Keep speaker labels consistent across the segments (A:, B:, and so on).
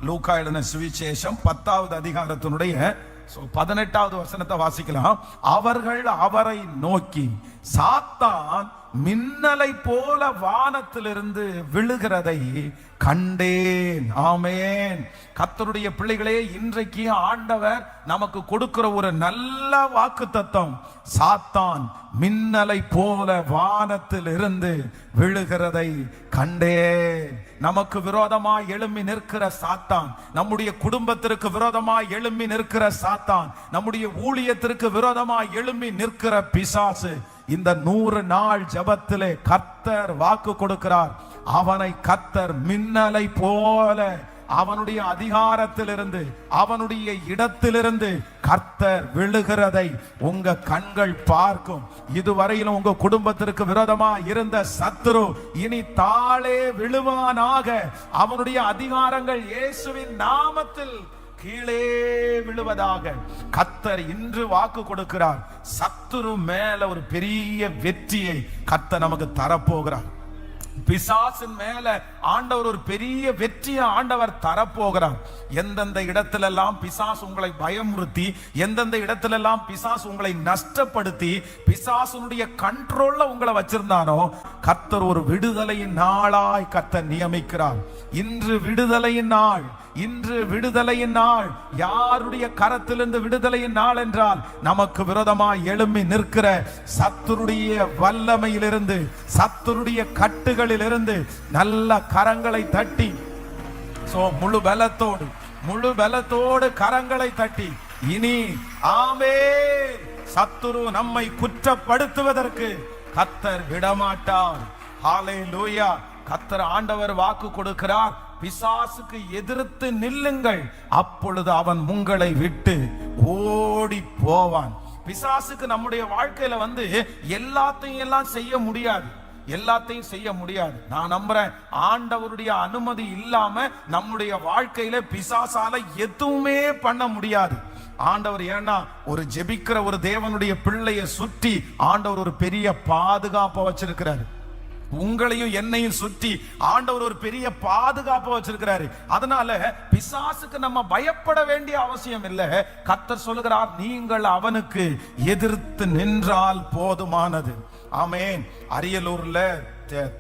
A: லூக்கா எழுதின சுவிசேஷம் 10வது அதிகாரத்தினுடைய 18வது வசனத்தை வாசிக்கலாம். அவர்கள் அவரை நோக்கி, சாத்தான் மின்னலை போல வானத்திலிருந்து விழுகிறதை கண்டேன். ஆமென். கர்த்தருடைய பிள்ளைகளே, இன்றைக்கு ஆண்டவர் நமக்கு கொடுக்கிற ஒரு நல்ல வாக்குத்தத்தம், சாத்தான் மின்னலை போல வானத்தில் இருந்து விழுகிறதை கண்டேன். நமக்கு விரோதமாய் எழும்பி நிற்கிற சாத்தான், நம்முடைய குடும்பத்திற்கு விரோதமாய் எழும்பி நிற்கிற சாத்தான், நம்முடைய ஊழியத்திற்கு விரோதமாய் எழும்பி நிற்கிற பிசாசு, இந்த 100 நாள் ஜெபத்திலே கர்த்தர் வாக்கு கொடுக்கிறார். அவனை கர்த்தர் மின்னலை போல அவனுடைய அதிகாரத்திலிருந்து, அவனுடைய இடத்திலிருந்து கர்த்தர் விழுகிறதை உங்க கண்கள் பார்க்கும். இதுவரையிலும் உங்க குடும்பத்திற்கு விரோதமா இருந்த சத்துரு இனி தாளே விழுவானாக. அவனுடைய அதிகாரங்கள் இயேசுவின் நாமத்தில் கீழே விழுவதாக கர்த்தர் இன்று வாக்கு கொடுக்கிறார். சத்துரு மேல ஒரு பெரிய வெற்றியை கர்த்தர் நமக்கு தரப்போகிறார். பிசாசின் மேல ஆண்டவர் ஒரு பெரிய வெற்றியை ஆண்டவர் தரப்போகிறார். எந்தெந்த இடத்திலெல்லாம் பிசாசு உங்களை பயமுறுத்தி, எந்தெந்த இடத்திலெல்லாம் பிசாசு உங்களை நஷ்டப்படுத்தி, பிசாசுடைய கண்ட்ரோல்ல உங்களை வச்சிருந்தானோ, கர்த்தர் ஒரு விடுதலையின் நாளாய் கர்த்தர் நியமிக்கிறார். இன்று விடுதலையின் நாள், இன்று விடுதலையின் நாள். யாருடைய கரத்திலிருந்து விடுதலையின் நாள் என்றால், நமக்கு விரோதமாய் எழும்பி நிற்கிற சத்துருடைய வல்லமையிலிருந்து, சத்துருடைய கட்டுகளிலிருந்து நல்ல கரங்களை தட்டி, முழு பலத்தோடு கரங்களை தட்டி, இனி ஆமென், சத்துரு நம்மை குற்றப்படுத்துவதற்கு கர்த்தர் விடமாட்டார். ஹல்லேலூயா. கர்த்தர் ஆண்டவர் வாக்கு கொடுக்கிறார், பிசாசுக்கு எதிர்த்து நில்லுங்கள், அப்பொழுது அவன் உங்களை விட்டு ஓடி போவான். பிசாசுக்கு நம்முடைய வாழ்க்கையில எல்லாத்தையும் எல்லாம் செய்ய முடியாது, எல்லாத்தையும் செய்ய முடியாது. நான் நம்புறேன், ஆண்டவருடைய அனுமதி இல்லாம நம்முடைய வாழ்க்கையில பிசாசால எதுவுமே பண்ண முடியாது. ஆண்டவர், ஏன்னா ஒரு ஜெபிக்கிற ஒரு தேவனுடைய பிள்ளையை சுற்றி ஆண்டவர் ஒரு பெரிய பாதுகாப்பை வச்சிருக்கிறாரு. உங்களையும் என்னையும் சுற்றி ஆண்டவர் ஒரு பெரிய பாதுகாப்பு வச்சிருக்கிறாரு. அதனால பிசாசுக்கு நம்ம பயப்பட வேண்டிய அவசியம் இல்லை. கர்த்தர் சொல்லுகிறார், நீங்கள் அவனுக்கு எதிர்த்து நின்றால் போதுமானது. ஆமென். அரியலூர்ல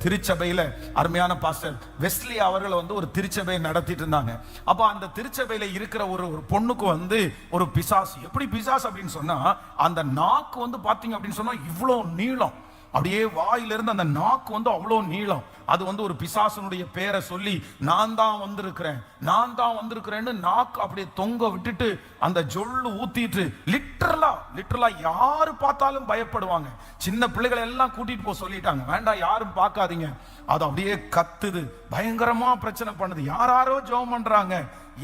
A: திருச்சபையில அருமையான பாஸ்டர் வெஸ்லி அவர்கள் ஒரு திருச்சபையை நடத்திட்டு இருந்தாங்க. அப்ப அந்த திருச்சபையில இருக்கிற ஒரு பொண்ணுக்கு ஒரு பிசாசு. எப்படி பிசாசு அப்படின்னு சொன்னா, அந்த நாக்கு பாத்தீங்க அப்படின்னு சொன்னா இவ்வளவு நீளம், அப்படியே வாயிலிருந்து அந்த நாக்கு அவ்வளோ நீளம். அது ஒரு பிசாசனுடைய பேரை சொல்லி, நான் தான் வந்திருக்கிறேன்னு நாக்கு அப்படியே தொங்க விட்டுட்டு அந்த ஜொல்லு ஊத்திட்டு லிட்டரலா யாரு பார்த்தாலும் பயப்படுவாங்க. சின்ன பிள்ளைகளை எல்லாம் கூட்டிட்டு போக சொல்லிட்டாங்க, வேண்டாம் யாரும் பார்க்காதீங்க. அது அப்படியே கத்துது, பயங்கரமா பிரச்சனை பண்ணுது. யாரோ ஜெபம் பண்றாங்க,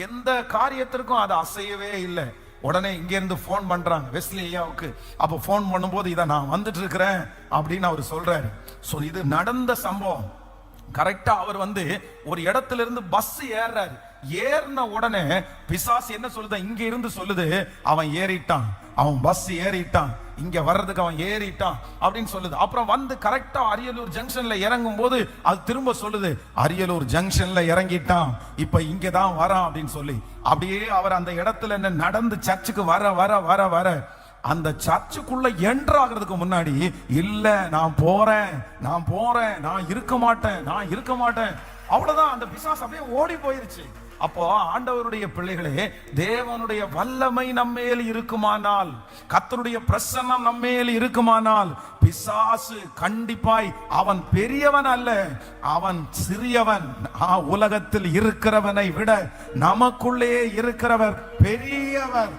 A: எந்த காரியத்திற்கும் அது அசையவே இல்லை. உடனே இங்க இருந்து போன் பண்றாங்க வெஸ்லி ஐயாவுக்கு. அப்ப போன் பண்ணும்போது, இதை நான் வந்துட்டு இருக்கிறேன் அப்படின்னு அவர் சொல்றாரு. இது நடந்த சம்பவம். கரெக்டா அவர் ஒரு இடத்துல இருந்து பஸ் ஏறாரு. ஏறின உடனே பிசாசு என்ன சொல்லுது, இங்க இருந்து சொல்லுது, அவன் ஏறிட்டான், அவன் பஸ் ஏறிட்டான், இங்க வர்றதுக்கு அவன் ஏறிட்டான் அப்படின்னு சொல்லுது. அப்புறம் கரெக்டா அரியலூர் ஜங்ஷன்ல இறங்கும் போது அது திரும்ப சொல்லுது, அரியலூர் ஜங்ஷன்ல இறங்கிட்டான், இப்ப இங்கதான் வரான் அப்படின்னு சொல்லி. அப்படியே அவர் அந்த இடத்துல நடந்து சர்ச்சுக்கு வர வர வர வர அந்த சர்ச்சுக்குள்ள என்டர் ஆகிறதுக்கு முன்னாடி, இல்ல நான் போறேன், நான் இருக்க மாட்டேன், அவ்வளவுதான். அந்த பிசாசு அப்படியே ஓடி போயிருச்சு. அப்போ ஆண்டவருடைய பிள்ளைகளே, தேவனுடைய வல்லமை நம்மேல் இருக்குமானால், கர்த்தருடைய பிரசன்னம் நம்மேல் இருக்குமானால், பிசாசு கண்டிப்பாய் அவன் பெரியவன் அல்ல, அவன் சிறியவன். உலகத்தில் இருக்கிறவனை விட நமக்குள்ளே இருக்கிறவர் பெரியவர்.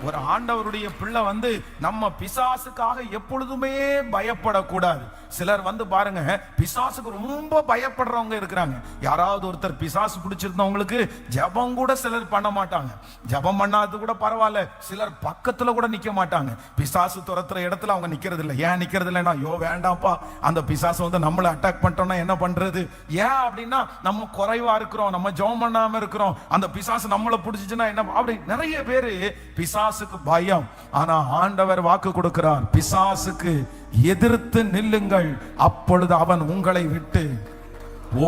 A: ஒரு ஆண்டவருடைய பிள்ளை நம்ம பிசாசுக்காக எப்பொழுதுமே பயப்படக்கூடாது. சிலர் பாருங்க, பிசாசுக்கு ரொம்ப பயப்படுறவங்க இருக்கிறாங்க. யாராவது ஒருத்தர் பிசாசு பிடிச்சிருந்தவங்களுக்கு ஜபம் கூட சிலர் பண்ண மாட்டாங்க. ஜபம் பண்ணாது கூட பரவாயில்ல, சிலர் பக்கத்துல கூட நிக்க மாட்டாங்க. பிசாசு துரத்துற இடத்துல அவங்க நிக்கிறது இல்லை. ஏன் நிக்கிறது இல்லைன்னா, ஐயோ வேண்டாம்ப்பா, அந்த பிசாசு நம்மளை அட்டாக் பண்ணிட்டோம்னா என்ன பண்றது? ஏன் அப்படின்னா, நம்ம குறைவா இருக்கிறோம், நம்ம ஜபம் பண்ணாம இருக்கிறோம், அந்த பிசாசு நம்மளை பிடிச்சிச்சுன்னா என்ன? அப்படி நிறைய பேரு பிசாசுக்கு பயம். ஆனா ஆண்டவர் வாக்கு கொடுக்கிறார், பிசாசுக்கு எதிர்த்து நில்லுங்கள், அப்பொழுது அவன் உங்களை விட்டு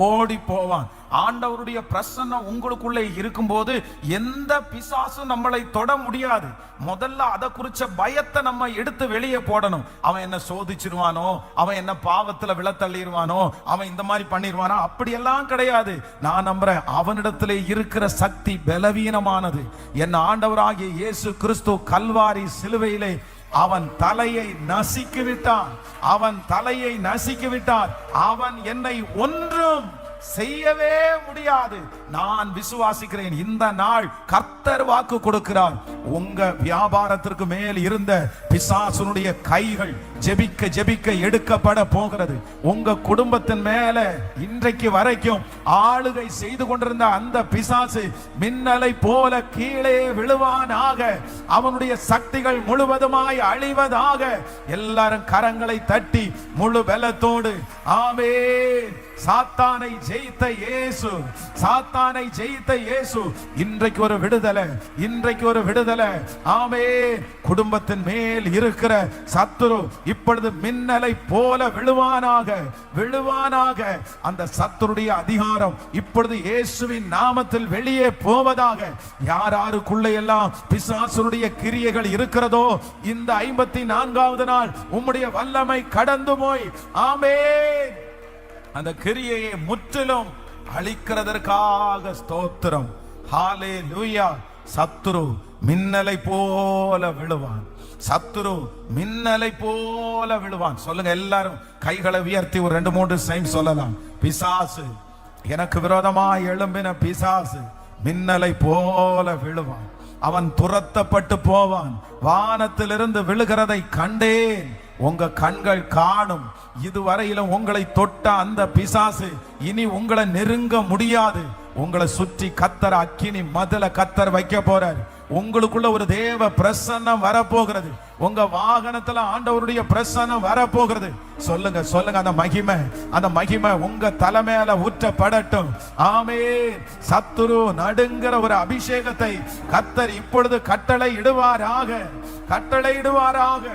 A: ஓடி போவான். ஆண்டவருடைய பிரசன்னம் உங்களுக்குள்ளே இருக்கும்போது எந்த பிசாசும் நம்மளை தொட முடியாது. முதல்ல அதை குறிச்ச பயத்தை நம்ம எடுத்து வெளியே போடணும். அவன் என்ன சோதிச்சிருவானோ, அவன் என்ன பாவத்துல விழத்தள்ளிடுவானோ, அவன் இந்த மாதிரி பண்ணிடுவானோ, அப்படியெல்லாம் கிடையாது. நான் நம்புறேன் அவனிடத்திலே இருக்கிற சக்தி பலவீனமானது. என் ஆண்டவராகிய இயேசு கிறிஸ்து கல்வாரி சிலுவையிலே அவன் தலையை நசுக்கி விட்டான். அவன் தலையை நசுக்கி விட்டான். அவன் என்னை ஒன்றும் செய்யவே முடியாது. நான் விசுவாசிக்கிறேன். இந்த நாள் கர்த்தர் வாக்கு கொடுக்கிறார். உங்க வியாபாரத்திற்கு மேல் இருந்த பிசாசுனுடைய கைகள் ஜெபிக்க ஜெபிக்க எடுக்கப்பட போகிறது. உங்க குடும்பத்தின் மேல இன்றைக்கு வரைக்கும் ஆளுகை செய்து கொண்டிருந்த அந்த பிசாசு மின்னலை போல கீழே விழுவானாக. அவனுடைய சக்திகள் முழுவதுமாய் அழிவதாக. எல்லாரும் கரங்களை தட்டி முழு பலத்தோடு ஆமென். சாத்தானை ஜெயித்த இயேசு, சாத்தானை ஜெயித்த இயேசு. இன்றைக்கு ஒரு விடுதலை, இன்றைக்கு ஒரு விடுதலை. ஆமென். குடும்பத்தின் மேல் இருக்கிற சத்துரு இப்பொழுது மின்னலை போல விழுவானாக, விழுவானாக. அந்த சத்துருடைய அதிகாரம் இப்பொழுது இயேசுவின் நாமத்தில் வெளியே போவதாக. யாருக்குள்ள எல்லாம் பிசாசுடைய கிரியைகள் இருக்கிறதோ இந்த 54வது நாள் உம்முடைய வல்லமை கடந்து போய் ஆமென் அந்த கிரியையை முற்றிலும் அழிக்கிறதற்காக ஸ்தோத்திரம். ஹல்லேலூயா. சத்துரு மின்னலை போல விழுவான். சத்துரு மின்னலை போல விழுவான். சொல்லுங்க எல்லாரும் கைகளை உயர்த்தி ஒரு 2-3 டைம் சொல்லலாம். பிசாசு, எனக்கு விரோதமாய் எழும்பின பிசாசு மின்னலை போல விழுவான். அவன் துரத்தப்பட்டு போவான். வானத்திலிருந்து விழுகிறதை கண்டேன். உங்க கண்கள் காணும். இதுவரையிலும் உங்களை தொட்ட அந்த பிசாசு இனி உங்களை நெருங்க முடியாது. உங்களை சுற்றி கத்தர் அக்கினி மதில கத்தர் வைக்க போறார். உங்களுக்குள்ள ஒரு தேவ பிரசன்னம் வரப்போகிறது. உங்க வாகனத்துல ஆண்டவருடைய பிரசன்னம் வரப்போகிறது. சொல்லுங்க சொல்லுங்க. அந்த மகிமை, அந்த மகிமை உங்க தலைமையில ஊற்றப்படட்டும். ஆமென். சத்துரு நடுங்கிற ஒரு அபிஷேகத்தை கத்தர் இப்பொழுது கட்டளை இடுவாராக, கட்டளை இடுவாராக.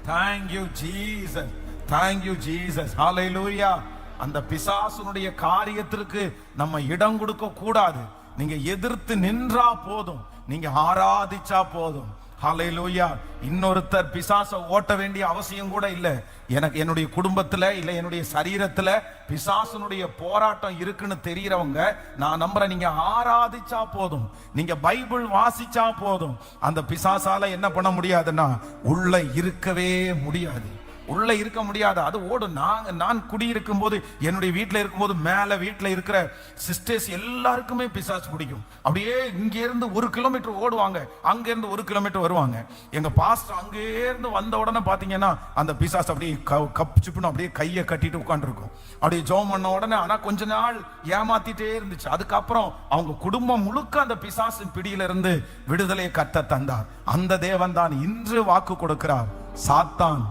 A: Thank you Jesus. Thank you Jesus. Hallelujah. அந்த பிசாசுனுடைய காரியத்திற்கு நம்ம இடம் கொடுக்க கூடாது. நீங்க எதிர்த்து நின்றா போதும், நீங்க ஆராதிச்சா போதும். ஹல்லேலூயா. இன்னொருத்தர் பிசாசை ஓட்ட வேண்டிய அவசியம் கூட இல்லை. எனக்கு என்னுடைய குடும்பத்துல இல்ல என்னுடைய சரீரத்துல பிசாசுனுடைய போராட்டம் இருக்குன்னு தெரியறவங்க, நான் நம்புறேன், நீங்க ஆராதிச்சா போதும், நீங்க பைபிள் வாசிச்சா போதும். அந்த பிசாசால என்ன பண்ண முடியாதுன்னா உள்ள இருக்கவே முடியாது, உள்ள இருக்க முடியாது. அது ஓடும். நான் குடியிருக்கும் போது, என்னுடைய வீட்டில் இருக்கும்போது, மேல வீட்டில் இருக்கிற சிஸ்டர்ஸ் எல்லாருக்குமே பிசாசு பிடிக்கும். அப்படியே இங்க இருந்து 1 கிலோமீட்டர் ஓடுவாங்க, அங்க இருந்து 1 கிலோமீட்டர் வருவாங்க. எங்க பாஸ்டர் அங்கே இருந்து வந்த உடனே பாத்தீங்கன்னா அந்த பிசாசு அப்படியே கப்சிப்புன்னு அப்படியே கையை கட்டிட்டு உட்காந்துருக்கும். அப்படியே ஜெபம் பண்ண உடனே, ஆனா கொஞ்ச நாள் ஏமாத்திட்டே இருந்துச்சு. அதுக்கப்புறம் அவங்க குடும்பம் முழுக்க அந்த பிசாசின் பிடியில இருந்து விடுதலையை கத்த தந்தார். அந்த தேவன் தான் இன்று வாக்கு கொடுக்கிறார். சாத்தான்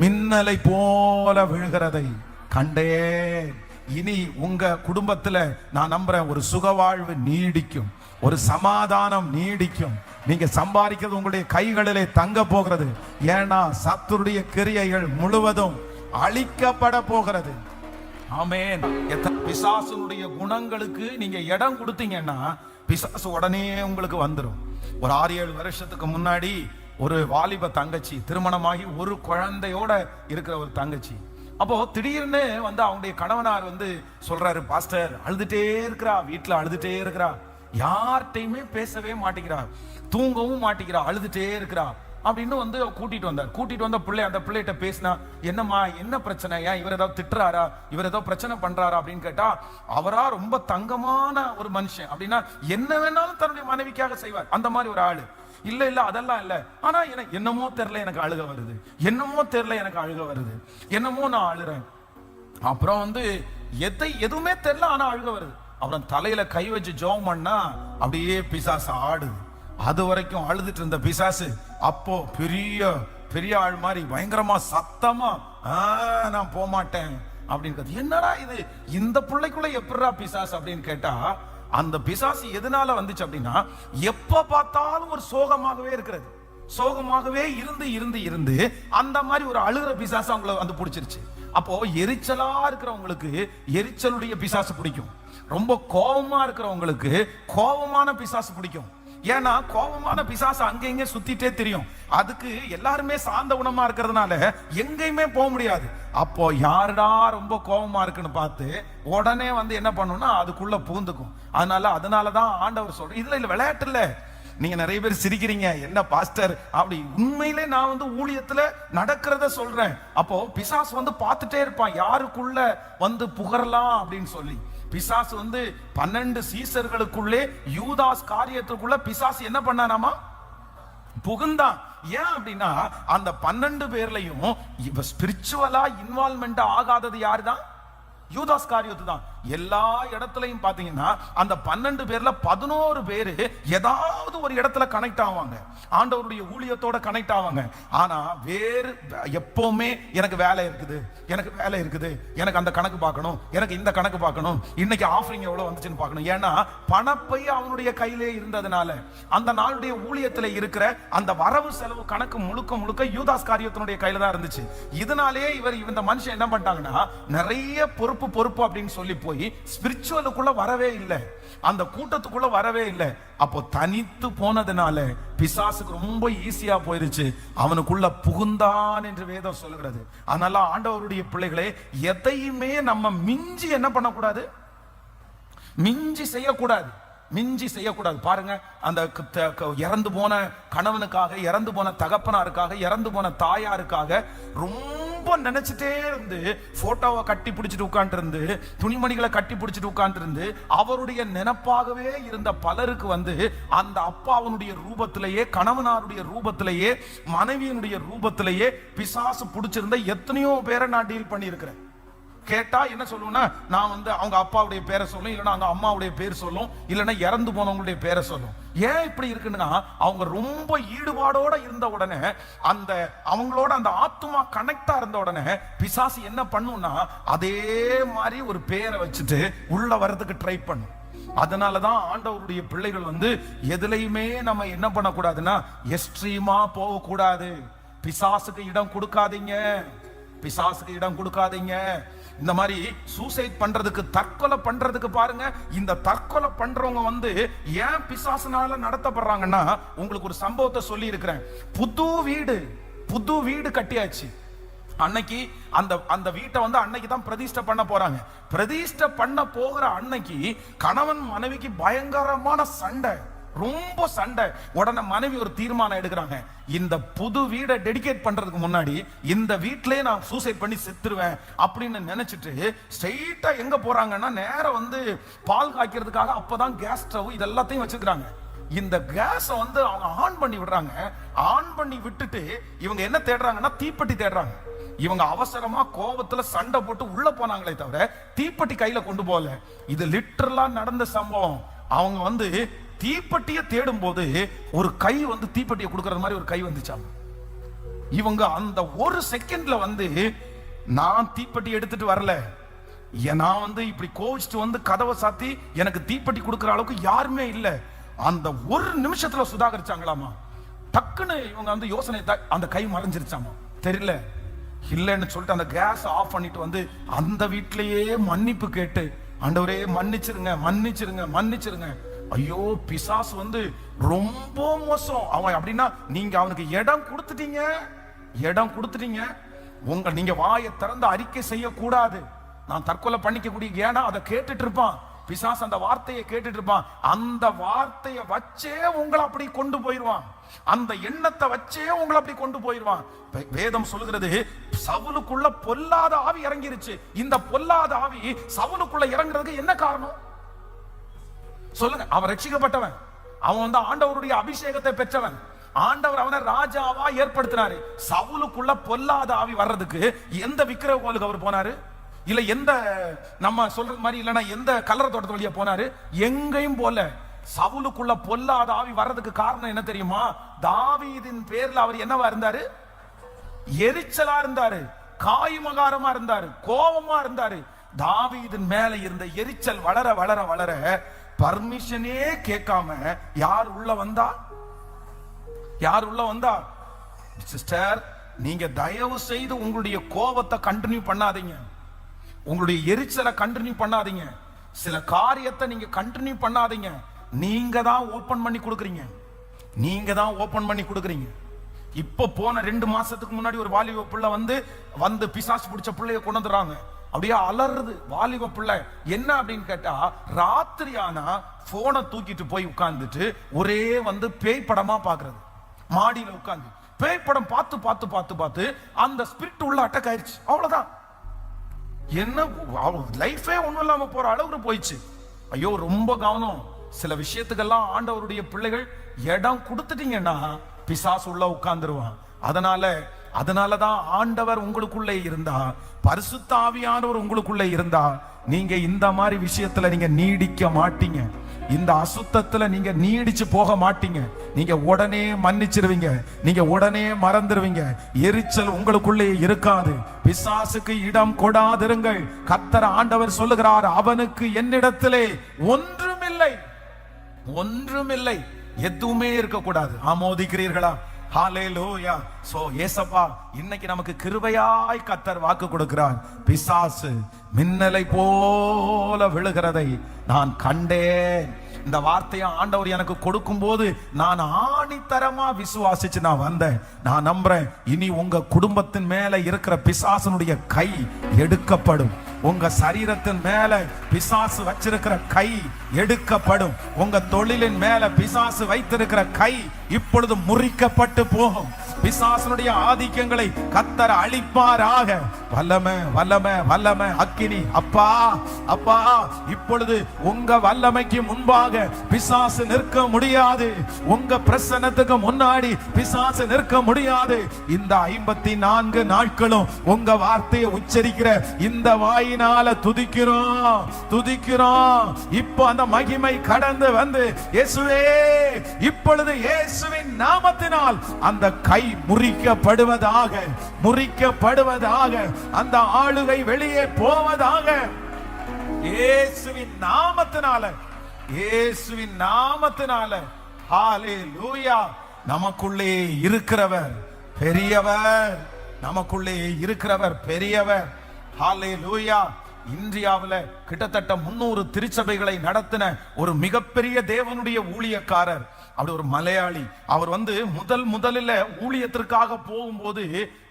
A: மின்னலை போல விழுகிறதை கண்டே. இனி உங்க குடும்பத்துல நான் நம்புறேன் ஒரு சுகவாழ்வு நீடிக்கும், ஒரு சமாதானம் நீடிக்கும். நீங்க சம்பாதிக்கிறது உங்களுடைய கைகளிலே தங்க போகிறது. ஏன்னா சத்துருடைய கிரியைகள் முழுவதும் அழிக்கப்பட போகிறது. ஆமென். பிசாசுனுடைய குணங்களுக்கு நீங்க இடம் கொடுத்தீங்கன்னா பிசாசு உடனே உங்களுக்கு வந்துடும். ஒரு 6-7 வருஷத்துக்கு முன்னாடி ஒரு வாலிப தங்கச்சி, திருமணமாகி ஒரு குழந்தையோட இருக்கிற ஒரு தங்கச்சி, அப்போ திடீர்னு வந்து அவங்களுடைய கணவனார் வந்து சொல்றாரு, பாஸ்டர் அழுதுட்டே இருக்கிறா, வீட்டுல அழுதுட்டே இருக்கிறா, யார்கிட்டையுமே பேசவே மாட்டேங்கிறா, தூங்கவும் மாட்டேங்கிறா, அழுதுட்டே இருக்கிறா அப்படின்னு வந்து கூட்டிட்டு வந்தார். கூட்டிட்டு வந்த பிள்ளை, அந்த பிள்ளைகிட்ட பேசினா, என்னம்மா என்ன பிரச்சனை, ஏன் இவர் ஏதாவது திட்டுறாரா, இவர் ஏதோ பிரச்சனை பண்றாரா அப்படின்னு கேட்டா, அவரா ரொம்ப தங்கமான ஒரு மனுஷன் அப்படின்னா என்ன வேணாலும் தன்னுடைய மனைவிக்காக செய்வார், அந்த மாதிரி ஒரு ஆளு. இல்ல இல்ல அதெல்லாம் இல்ல, ஆனா எனக்கு என்னமோ தெரியல, எனக்கு அழுக வருது, என்னமோ தெரியல, எனக்கு அழுக வருது, என்னமோ நான் அழுறேன். அப்புறம் வந்து எதுவுமே தெரியல, ஆனா அழுக வருது. அப்புறம் தலையில கை வச்சு ஜெபம் பண்ணா அப்படியே பிசாசு ஆடுது. அது வரைக்கும் அழுதுட்டு இருந்த பிசாசு அப்போ பெரிய பெரிய ஆள் மாதிரி பயங்கரமா சத்தமா, நான் போக மாட்டேன் அப்படின்னு. என்னடா இது, இந்த பிள்ளைக்குள்ள எப்படா பிசாசு அப்படின்னு கேட்டா, அந்த பிசாசு எதனால வந்துச்சு அப்படின்னா, எப்ப பார்த்தாலும் ஒரு சோகமாகவே இருக்கிறது, சோகமாகவே இருந்து இருந்து இருந்து அந்த மாதிரி ஒரு அழுகிற பிசாசு அவங்கள வந்து பிடிச்சிருச்சு. அப்போ எரிச்சலா இருக்கிறவங்களுக்கு எரிச்சலுடைய பிசாசு பிடிக்கும். ரொம்ப கோபமா இருக்கிறவங்களுக்கு கோபமான பிசாசு பிடிக்கும். ஏன்னா கோபமான பிசாசு அங்க இங்க சுத்திட்டே தெரியும். அதுக்கு எல்லாருமே சாந்த குணமா இருக்கிறதுனால எங்கேயுமே போக முடியாது. அப்போ யாருடா ரொம்ப கோபமா இருக்குன்னு பார்த்து உடனே என்ன பண்ணும்னா அதுக்குள்ள பூந்துக்கும். அதனாலதான் ஆண்டவர் சொல்ற, இதுல விளையாட்டு இல்ல. நீங்க நிறைய பேர் சிரிக்கிறீங்க, என்ன பாஸ்டர் அப்படி. உண்மையிலே நான் ஊழியத்துல நடக்கிறத சொல்றேன். அப்போ பிசாசு பார்த்துட்டே இருப்பான், யாருக்குள்ள புகரலாம் அப்படின்னு சொல்லி. பிசாசு 12 சீசர்களுக்குள்ளே யூதாஸ் காரியத்துக்குள்ள பிசாசு என்ன பண்ணானாமா, புகுந்தான். ஏன் அப்படின்னா அந்த 12 பேர்லயும் ஸ்பிரிச்சுவலா இன்வால்வ்மெண்ட் ஆகாதது யாருதான்? யூதாஸ் காரியத்து தான். எல்லா இடத்துலயும் பாத்தீங்கன்னா அந்த 12 பேர்ல 11 பேரு ஏதாவது ஒரு இடத்துல கனெக்ட் ஆவாங்க, ஆண்டவருடைய ஊழியத்தோட கனெக்ட் ஆவாங்க. ஆனா வேறு எப்பவுமே எனக்கு வேலை இருக்குது, எனக்கு வேலை இருக்குது, எனக்கு அந்த கணக்கு பார்க்கணும், எனக்கு இந்த கணக்கு பார்க்கணும், இன்னைக்கு ஆஃபரிங் எவ்வளவு வந்துச்சுன்னு பார்க்கணும். ஏன்னா பணப்பை அவனுடைய கையிலே இருந்ததுனால அந்த நாளுடைய ஊழியத்துல இருக்கிற அந்த வரவு செலவு கணக்கு முழுக்க முழுக்க யூதாஸ் காரியத்தினுடைய கையில தான் இருந்துச்சு. இதனாலே இந்த மனுஷன் என்ன பண்ணிட்டாங்கன்னா நிறைய பொறுப்பு அப்படின்னு சொல்லி போய் ஸ்பிரிச்சுவலுக்குள்ள வரவே இல்லை, அந்த கூட்டத்துக்குள்ள வரவே இல்லை. அப்போ தனித்து போனதுனால பிசாசுக்கு ரொம்ப ஈஸியா போயிருச்சு, அவனுக்குள்ள புகுந்தான் என்று வேதம் சொல்லுகிறது. அதனால ஆண்டவருடைய பிள்ளைகளே, எதையுமே நம்ம மிஞ்சி என்ன பண்ணக்கூடாது, மிஞ்சி செய்யக்கூடாது, மிஞ்சி செய்யக்கூடாது. பாருங்க, அந்த இறந்து போன கணவனுக்காக, இறந்து போன தகப்பனாருக்காக, இறந்து போன தாயாருக்காக ரொம்ப நினைச்சிட்டே இருந்து போட்டோவை கட்டி பிடிச்சிட்டு உட்கார்ந்து இருந்து, துணிமணிகளை கட்டி பிடிச்சிட்டு உட்கார்ந்து இருந்து, அவருடைய நினைப்பாகவே இருந்த பலருக்கு அந்த அப்பாவனுடைய ரூபத்திலேயே, கணவனாருடைய ரூபத்திலேயே, மனைவியினுடைய ரூபத்திலேயே பிசாசு பிடிச்சிருந்த எத்தனையோ பேரை நான் டீல் பண்ணி இருக்கிறேன். கேட்டா என்ன சொல்லுவேன்னா, நான் அவங்க அப்பாவுடைய பேரை சொல்லும், இல்லைன்னா அவங்க அம்மாவுடைய பேர் சொல்லும், இல்லைன்னா இறந்து போனவங்களுடைய பேரை சொல்லும். ஏன் இப்படி இருக்குன்னா, அவங்க ரொம்ப ஈடுபாடோட இருந்த உடனே, அந்த அவங்களோட அந்த ஆத்துமா கனெக்டா இருந்த உடனே பிசாசு என்ன பண்ணும்னா அதே மாதிரி ஒரு பேரை வச்சுட்டு உள்ள வர்றதுக்கு ட்ரை பண்ணும். அதனாலதான் ஆண்டவருடைய பிள்ளைகள் எதுலையுமே நம்ம என்ன பண்ணக்கூடாதுன்னா எக்ஸ்ட்ரீமா போகக்கூடாது. பிசாசுக்கு இடம் கொடுக்காதீங்க, பிசாசுக்கு இடம் கொடுக்காதீங்க. இந்த மாதிரி சூசைட் பண்றதுக்கு, தற்கொலை பண்றதுக்கு பாருங்க, இந்த தற்கொலை பண்றவங்க ஏன் பிசாசுனால நடத்தப்படுறாங்கன்னா, உங்களுக்கு ஒரு சம்பவத்தை சொல்லி இருக்கிறேன். புது வீடு கட்டியாச்சு. அன்னைக்கு அந்த வீட்டை அன்னைக்கு தான் பிரதிஷ்டை பண்ண போறாங்க. பிரதிஷ்டை பண்ண போகிற அன்னைக்கு கணவன் மனைவிக்கு பயங்கரமான சண்டை, ரொம்ப சண்டை. உடனே மனைவி ஒரு தீர்மானம் எடுக்கிறாங்க, இந்த புது வீடை டெடிகேட் பண்றதுக்கு முன்னாடி இந்த வீட்டிலே நான் சூசைட் பண்ணி செத்துருவேன் அப்படின்னு நினைச்சிட்டு ஸ்ட்ரெயிட்டா எங்க போறாங்கன்னா, நேரம் பால் காய்க்கிறதுக்காக அப்பதான் கேஸ் ஸ்டவ் இதெல்லாத்தையும் வச்சுக்கிறாங்க. இந்த கேஸை அவங்க ஆன் பண்ணி விடுறாங்க. ஆன் பண்ணி விட்டுட்டு இவங்க என்ன தேடுறாங்கன்னா தீப்பெட்டி தேடுறாங்க. இவங்க அவசரமா கோபத்துல சண்டை போட்டு உள்ள போனாங்களே தவிர தீப்பெட்டி கையில கொண்டு போகல. இது லிட்டரலா நடந்த சம்பவம். அவங்க தீப்பெட்டியை தேடும் போது ஒரு கை தீப்பெட்டியை கொடுக்கற மாதிரி ஒரு கை வந்துச்சாம். இவங்க அந்த ஒரு செகண்ட்ல நான் தீப்பெட்டி எடுத்துட்டு வரல, நான் இப்படி கோவிச்சுட்டு கதவை சாத்தி எனக்கு தீப்பெட்டி கொடுக்கற அளவுக்கு யாருமே இல்லை. அந்த ஒரு நிமிஷத்துல சுதாகரிச்சாங்களாமா. டக்குன்னு இவங்க யோசனை, அந்த கை மறைஞ்சிருச்சாமா. தெரியல இல்லைன்னு சொல்லிட்டு அந்த கேஸ் ஆஃப் பண்ணிட்டு அந்த வீட்டிலேயே மன்னிப்பு கேட்டு, ஆண்டவரே மன்னிச்சிருங்க, மன்னிச்சிருங்க, மன்னிச்சிருங்க. ஐயோ, பிசாசு ரொம்ப மோசம். அவன் அப்படின்னா நீங்க அவனுக்கு இடம் கொடுத்துட்டீங்க, இடம் கொடுத்துட்டீங்க. நீங்க வாயை திறந்து அறிக்கை செய்யக்கூடாது, நான் தற்கொலை பண்ணிக்க கூடிய. ஏன்னா அதை கேட்டுட்டு இருப்பான் பிசாசு, அந்த வார்த்தையை கேட்டுட்டு இருப்பான். அந்த வார்த்தையை வச்சே உங்களை அப்படி கொண்டு போயிருவான், அந்த எண்ணத்தை வச்சே உங்களை அப்படி கொண்டு போயிருவான். வேதம் சொல்லுகிறது, சவுலுக்குள்ள பொல்லாத ஆவி இறங்கிருச்சு. இந்த பொல்லாத ஆவி சவுலுக்குள்ள இறங்குறதுக்கு என்ன காரணம் சொல்லுங்க? அவன் ரட்சிக்கப்பட்டவன், அவன் ஆண்டவருடைய அபிஷேகத்தை பெற்றவன், ஆண்டவர் அவனை ராஜாவா ஏற்படுத்தினாரு. சவுலுக்குள்ள பொல்லாத ஆவி வர்றதுக்கு எந்த விக்கிரக கோயிலுக்கு அவர் போனாரு? இல்ல எந்த நம்ம சொல்றது மாதிரி இல்லைன்னா எந்த கல்லறை தோட்டத்து வழியா போனாரு? எங்கேயும் போல. சவுலுக்குள்ள பொல்லாத ஆவி வர்றதுக்கு காரணம் என்ன தெரியுமா? தாவீதின் பேர்ல அவர் என்னவா இருந்தாரு? எரிச்சலா இருந்தாரு, காய்மகாரமா இருந்தாரு, கோபமா இருந்தாரு. தாவீதின் மேல இருந்த எரிச்சல் வளர வளர வளர பர்மிஷனே கேட்காம யார் உள்ள வந்தா? யார் உள்ள வந்தா? சிஸ்டர், நீங்க தயவு செய்து உங்களுடைய கோபத்தை கண்டினியூ பண்ணாதீங்க, உங்களுடைய எரிச்சலை கண்டினியூ பண்ணாதீங்க. சில காரியத்தை நீங்க கண்டினியூ பண்ணாதீங்க. நீங்க தான் ஓபன் பண்ணி கொடுக்குறீங்க. நீங்க தான் ஓபன் பண்ணி கொடுக்குறீங்க. இப்ப போன 2 மாசத்துக்கு முன்னாடி ஒரு வாலிப பிள்ளை வந்து பிசாசு பிடிச்ச பிள்ளைய கொண்டு வந்துடுறாங்க. அப்படியே அலறுது வாலிப பிள்ளை. என்ன அப்படின்னு கேட்டா, ராத்திரி ஆனா போனை தூக்கிட்டு போய் உட்கார்ந்துட்டு ஒரே பேய் படமா பாக்குறது. மாடியில உட்கார்ந்து பேய் படம் பார்த்து பார்த்து பார்த்து பார்த்து அந்த ஸ்பிரிட் உள்ள அட்டாக் ஆயிடுச்சு. அவ்வளவுதான். என்ன லைஃபே ஒண்ணும் இல்லாம போற அளவுக்கு போயிடுச்சு. ஐயோ, ரொம்ப கவனம். சில விஷயத்துக்கெல்லாம் ஆண்டவருடைய பிள்ளைகள் இடம் கொடுத்துட்டீங்கன்னா பிசாசு உள்ள உட்கார்ந்துருவான். அதனாலதான் ஆண்டவர் உங்களுக்குள்ளே இருந்தா, பரிசுத்த ஆவியானவர் உங்களுக்குள்ளே இருந்தா, நீங்க இந்த மாதிரி விஷயத்துல நீங்க நீடிக்க மாட்டீங்க. இந்த அசுத்தத்துல நீங்க நீடிச்சு போக மாட்டீங்க. நீங்க உடனே மன்னிச்சிருவீங்க. நீங்க உடனே மறந்துடுவீங்க. எரிச்சல் உங்களுக்குள்ளே இருக்காது. பிசாசுக்கு இடம் கொடாதிருங்கள். கர்த்தர் ஆண்டவர் சொல்லுகிறார், அவனுக்கு என்னிடத்திலே ஒன்றுமில்லை, ஒன்றுமில்லை, எதுவுமே இருக்கக்கூடாது. ஆமோதிக்கிறீர்களா? ஹalleluya. சோ ஏசப்பா, இன்னைக்கு நமக்கு கிருபையாய் கர்த்தர் வாக்கு கொடுக்கிறார். பிசாசு மின்னலை போல விழுகிறதை நான் கண்டேன். இந்த வார்த்தையை ஆண்டவர் எனக்கு கொடுக்கும் போது நான் ஆணித்தரமா விசுவாசிச்சு நான் வந்தேன். நான் நம்புறேன், இனி உங்க குடும்பத்தின் மேல இருக்கிற பிசாசனுடைய கை எடுக்கப்படும். உங்க சரீரத்தின் மேல பிசாசு வச்சிருக்கிற கை எடுக்கப்படும். உங்க தொழிலின் மேல பிசாசு வைத்திருக்கிற கை இப்பொழுது முறிக்கப்பட்டு போகும். பிசாசனுடைய ஆதிக்கங்களை கர்த்தர் அழிப்பாராக. வல்லமை வல்லமை வல்லமை அக்கினி. அப்பா அப்பா, இப்பொழுது உங்க வல்லமைக்கு முன்பாக பிசாசு நிற்க முடியாது. உங்க பிரசன்னத்துக்கு முன்னாடி பிசாசு நிற்க முடியாது. இந்த 54 நாட்களும் உங்க வார்த்தையை உச்சரிக்கிற இந்த வாயினால துதிக்கிறோம் துதிக்கிறோம். இப்போ அந்த மகிமை கடந்து வந்து இயேசுவே, இப்பொழுது இயேசுவின் நாமத்தினால் அந்த கை முறிக்கப்படுவதாக, முறிக்கப்படுவதாக. அந்த ஆளுகை வெளியே போவதாக. இயேசுவின் நாமத்தினால, இயேசுவின் நாமத்தினால. ஹalleluya. நமக்குள்ளே இருக்கிறவர் பெரியவர். நமக்குள்ளே இருக்கிறவர் பெரியவர். ஹalleluya. இந்தியாவில் கிட்டத்தட்ட 300 திருச்சபைகளை நடத்தின ஒரு மிகப்பெரிய தேவனுடைய ஊழியக்காரர். அப்படி ஒரு மலையாளி. அவர் முதலில் ஊழியத்திற்காக போகும்போது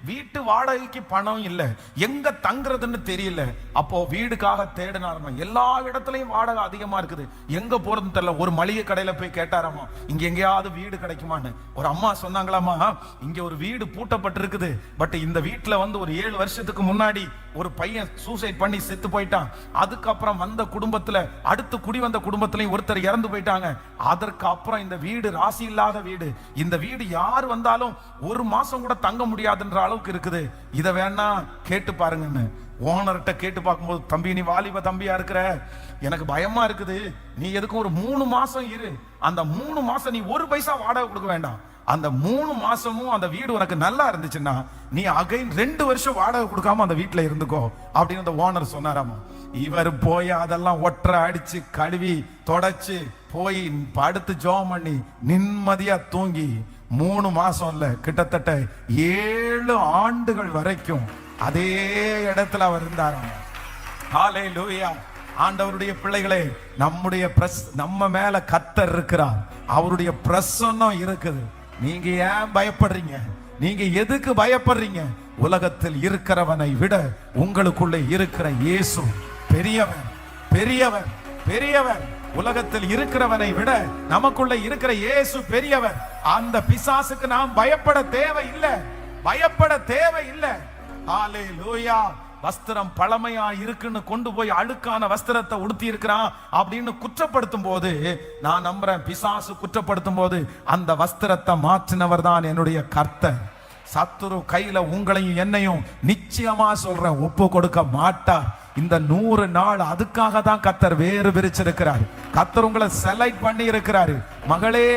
A: வீட்டு வாடகைக்கு பணம் இல்லை, எங்க தங்குறதுன்னு தெரியல. அப்போ வீடுக்காக தேடினாராமா. எல்லா இடத்துலயும் வாடகை அதிகமா இருக்குது, எங்க போறதுன்னு தெரியல. ஒரு மளிகை கடையில போய் கேட்டாராமா, இங்க எங்கேயாவது வீடு கிடைக்குமான்னு. ஒரு அம்மா சொன்னாங்களாமா, இங்க ஒரு வீடு பூட்டப்பட்டிருக்குது, பட் இந்த வீட்டுல ஒரு 7 வருஷத்துக்கு முன்னாடி ஒரு பையன் சூசைட் பண்ணி செத்து போயிட்டான். அதுக்கப்புறம் வந்த குடும்பத்துல, அடுத்து குடி வந்த குடும்பத்திலையும் ஒருத்தர் இறந்து போயிட்டாங்க. அதற்கு அப்புறம் இந்த வீடு ராசி இல்லாத வீடு. இந்த வீடு யார் வந்தாலும் 1 மாசம் கூட தங்க முடியாதுன்ற அளவுக்கு இருக்குது. இத வேணா கேட்டு பாருங்கன்னு ஓனர்கிட்ட கேட்டு பார்க்கும்போது, தம்பி நீ வாலிப தம்பியா இருக்கிற, எனக்கு பயமா இருக்குது, நீ எதுக்கும் ஒரு 3 மாசம் இரு. அந்த 3 மாசம் நீ 1 பைசா வாடகை கொடுக்க வேண்டாம். அந்த 3 மாசமும் அந்த வீடு உனக்கு நல்லா இருந்துச்சுன்னா நீ அகைன் 2 வருஷம் வாடகை கொடுக்காம அந்த வீட்டுல இருந்துக்கோ அப்படின்னு அந்த ஓனர் சொன்னாராமா. இவர் போய் அதெல்லாம் ஒற்றை அடிச்சு கழுவி தொடச்சு போய் படுத்து ஜெபம் பண்ணி நிம்மதியா தூங்கி 3 மாசம் இல்ல, கிட்டத்தட்ட 7 ஆண்டுகள் வரைக்கும் அதே இடத்துல அவர் இருந்தாராம். ஹalleluya. ஆண்டவருடைய பிள்ளைகளே, நம்ம மேல கர்த்தர் இருக்கிறார். அவருடைய பிரசன்னம் இருக்குது. நீங்க ஏன் பயப்படுறீங்க? நீங்க எதுக்கு பயப்படுறீங்க? உலகத்தில் இருக்கிறவனை விட உங்களுக்குள்ளே இருக்கிற இயேசு பெரியவர், பெரியவர், பெரியவர். உலகத்தில் இருக்கிறவனை விட நமக்குள்ள இருக்கிற இயேசு பெரியவர். அந்த பிசாசுக்கு நாம் பயப்பட தேவையில்லை, பயப்பட தேவையில்லை. ஹalleluya. வஸ்திரம் பழமையா இருக்குன்னு கொண்டு போய் அழுக்கான வஸ்திரத்தை உடுத்தி இருக்கிறான் அப்படின்னு குற்றப்படுத்தும் போது, நான் நம்புறேன், பிசாசு குற்றப்படுத்தும் போது அந்த வஸ்திரத்தை மாற்றினவர் தான் என்னுடைய கர்த்தர். சத்துரு கையில உங்களையும் என்னையும் நிச்சயமா சொல்றேன் ஒப்பு கொடுக்க மாட்டார். இந்த 100 நாள் அதுக்காக தான் கர்த்தர் வேறு விரிச்சிருக்கிறார். கர்த்தர் உங்களை செலக்ட் பண்ணி இருக்கிறாரு. மகளே,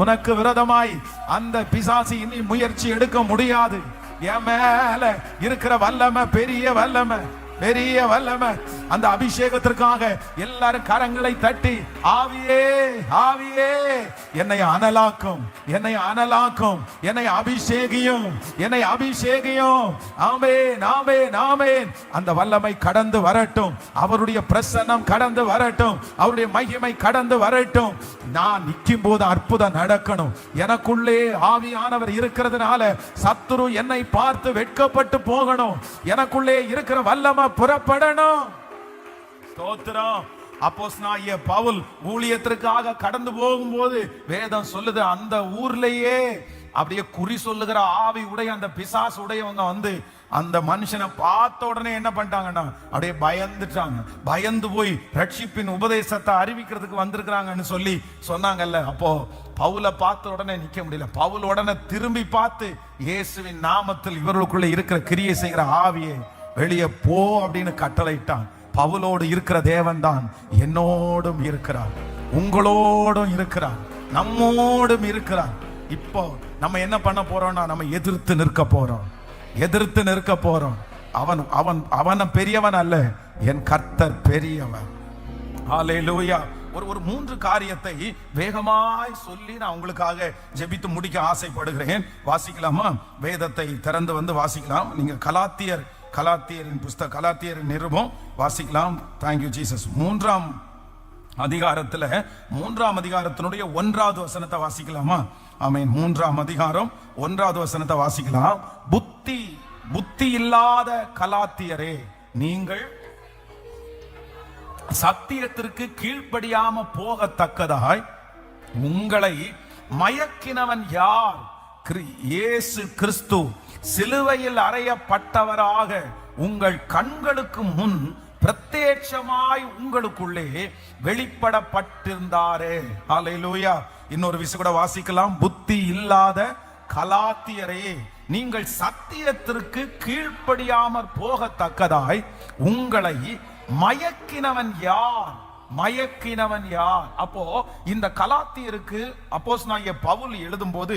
A: உனக்கு விரோதமாய் அந்த பிசாசு இனி முயற்சி எடுக்க முடியாது. என் மேல இருக்கிற வல்லமை பெரிய வல்லமை, பெரிய வல்லமை. அந்த அபிஷேகத்திற்காக எல்லாரும் கரங்களை தட்டி, ஆவியே ஆவியே என்னை அனலாக்கும், என்னை அனலாக்கும், என்னை அபிஷேகியும், என்னை அபிஷேகியும். ஆமென் ஆமென் ஆமென். அந்த வல்லமை கடந்து வரட்டும், அவருடைய பிரசன்னம் கடந்து வரட்டும், அவருடைய மகிமை கடந்து வரட்டும். நான் நிற்கும் போது அற்புதம் நடக்கணும். எனக்குள்ளே ஆவியானவர் இருக்கிறதுனால சத்துரு என்னை பார்த்து வெட்கப்பட்டு போகணும். எனக்குள்ளே இருக்கிற வல்லமை புறப்படணும். ஸ்தோத்திரம். அப்போஸ்தலனாகிய பவுல் ஊழியத்திற்காக கடந்து போகும்போது வேதம் சொல்லுது, அந்த ஊர்லயே அப்படியே குறி சொல்லுகிற ஆவி உடைய அந்த பிசாசு உடையவங்க வந்து அந்த மனுஷனை பார்த்த உடனே என்ன பண்ணிட்டாங்கன்னா அப்படியே பயந்துட்டாங்க. பயந்து போய் ரட்சிப்பின் உபதேசத்தை அறிவிக்கிறதுக்கு வந்திருக்கிறாங்கன்னு சொல்லி சொன்னாங்கல்ல. அப்போ பவுலை பார்த்த உடனே நிக்க முடியல. பவுல் உடனே திரும்பி பார்த்து, இயேசுவின் நாமத்தில் இவர்களுக்குள்ள இருக்கிற கிரியை செய்கிற ஆவியை வெளியே போ அப்படின்னு கட்டளையிட்டான். பவுலோடு இருக்கிற தேவன் தான் என்னோடும் இருக்கிறார், உங்களோடும் இருக்கிறார், நம்மோடும் இருக்கிறார். இப்போ நம்ம என்ன பண்ண போறோம்னா, நம்ம எதிர்த்து நிற்க போறோம், எதிர்த்து நிற்க போறோம். அவன் அவன் அவன பெரியவன் அல்ல, என் கர்த்தர் பெரியவன். ஹல்லேலூயா. ஒரு 3 காரியத்தை வேகமாய் சொல்லி நான் உங்களுக்காக ஜெபித்து முடிக்க ஆசைப்படுகிறேன். வாசிக்கலாமா? வேதத்தை திறந்து வந்து வாசிக்கலாம். நீங்க கலாத்தியரின் புஸ்தகம், கலாத்தியரின் நிருபம் வாசிக்கலாம். Thank you Jesus. 3ஆம் அதிகாரத்தினுடைய 1வது வசனத்தை வாசிக்கலாமா? ஆமென். 3ஆம் அதிகாரம் 1வது வசனத்தை வாசிக்கலாம். புத்தி இல்லாத கலாத்தியரே, நீங்கள் சத்தியத்திற்கு கீழ்ப்படியாம போகத்தக்கதாய் உங்களை மயக்கினவன் யார்? இயேசு கிறிஸ்து சிலுவையில் அறையப்பட்டவராக உங்கள் கண்களுக்கு முன் பிரத்யட்சமாய் உங்களுக்குள்ளே வெளிப்படப்பட்டிருந்தாரே. ஹல்லேலூயா. இன்னொரு விஷயம் கூட வாசிக்கலாம். புத்தி இல்லாத கலாத்தியரே, நீங்கள் சத்தியத்திற்கு கீழ்ப்படியாமற் போகத்தக்கதாய் உங்களை மயக்கினவன் யார்? மயக்கினவன் யார்? அப்போ இந்த கலாத்தியருக்கு அப்போஸ்தலனாகிய பவுல் எழுதும் போது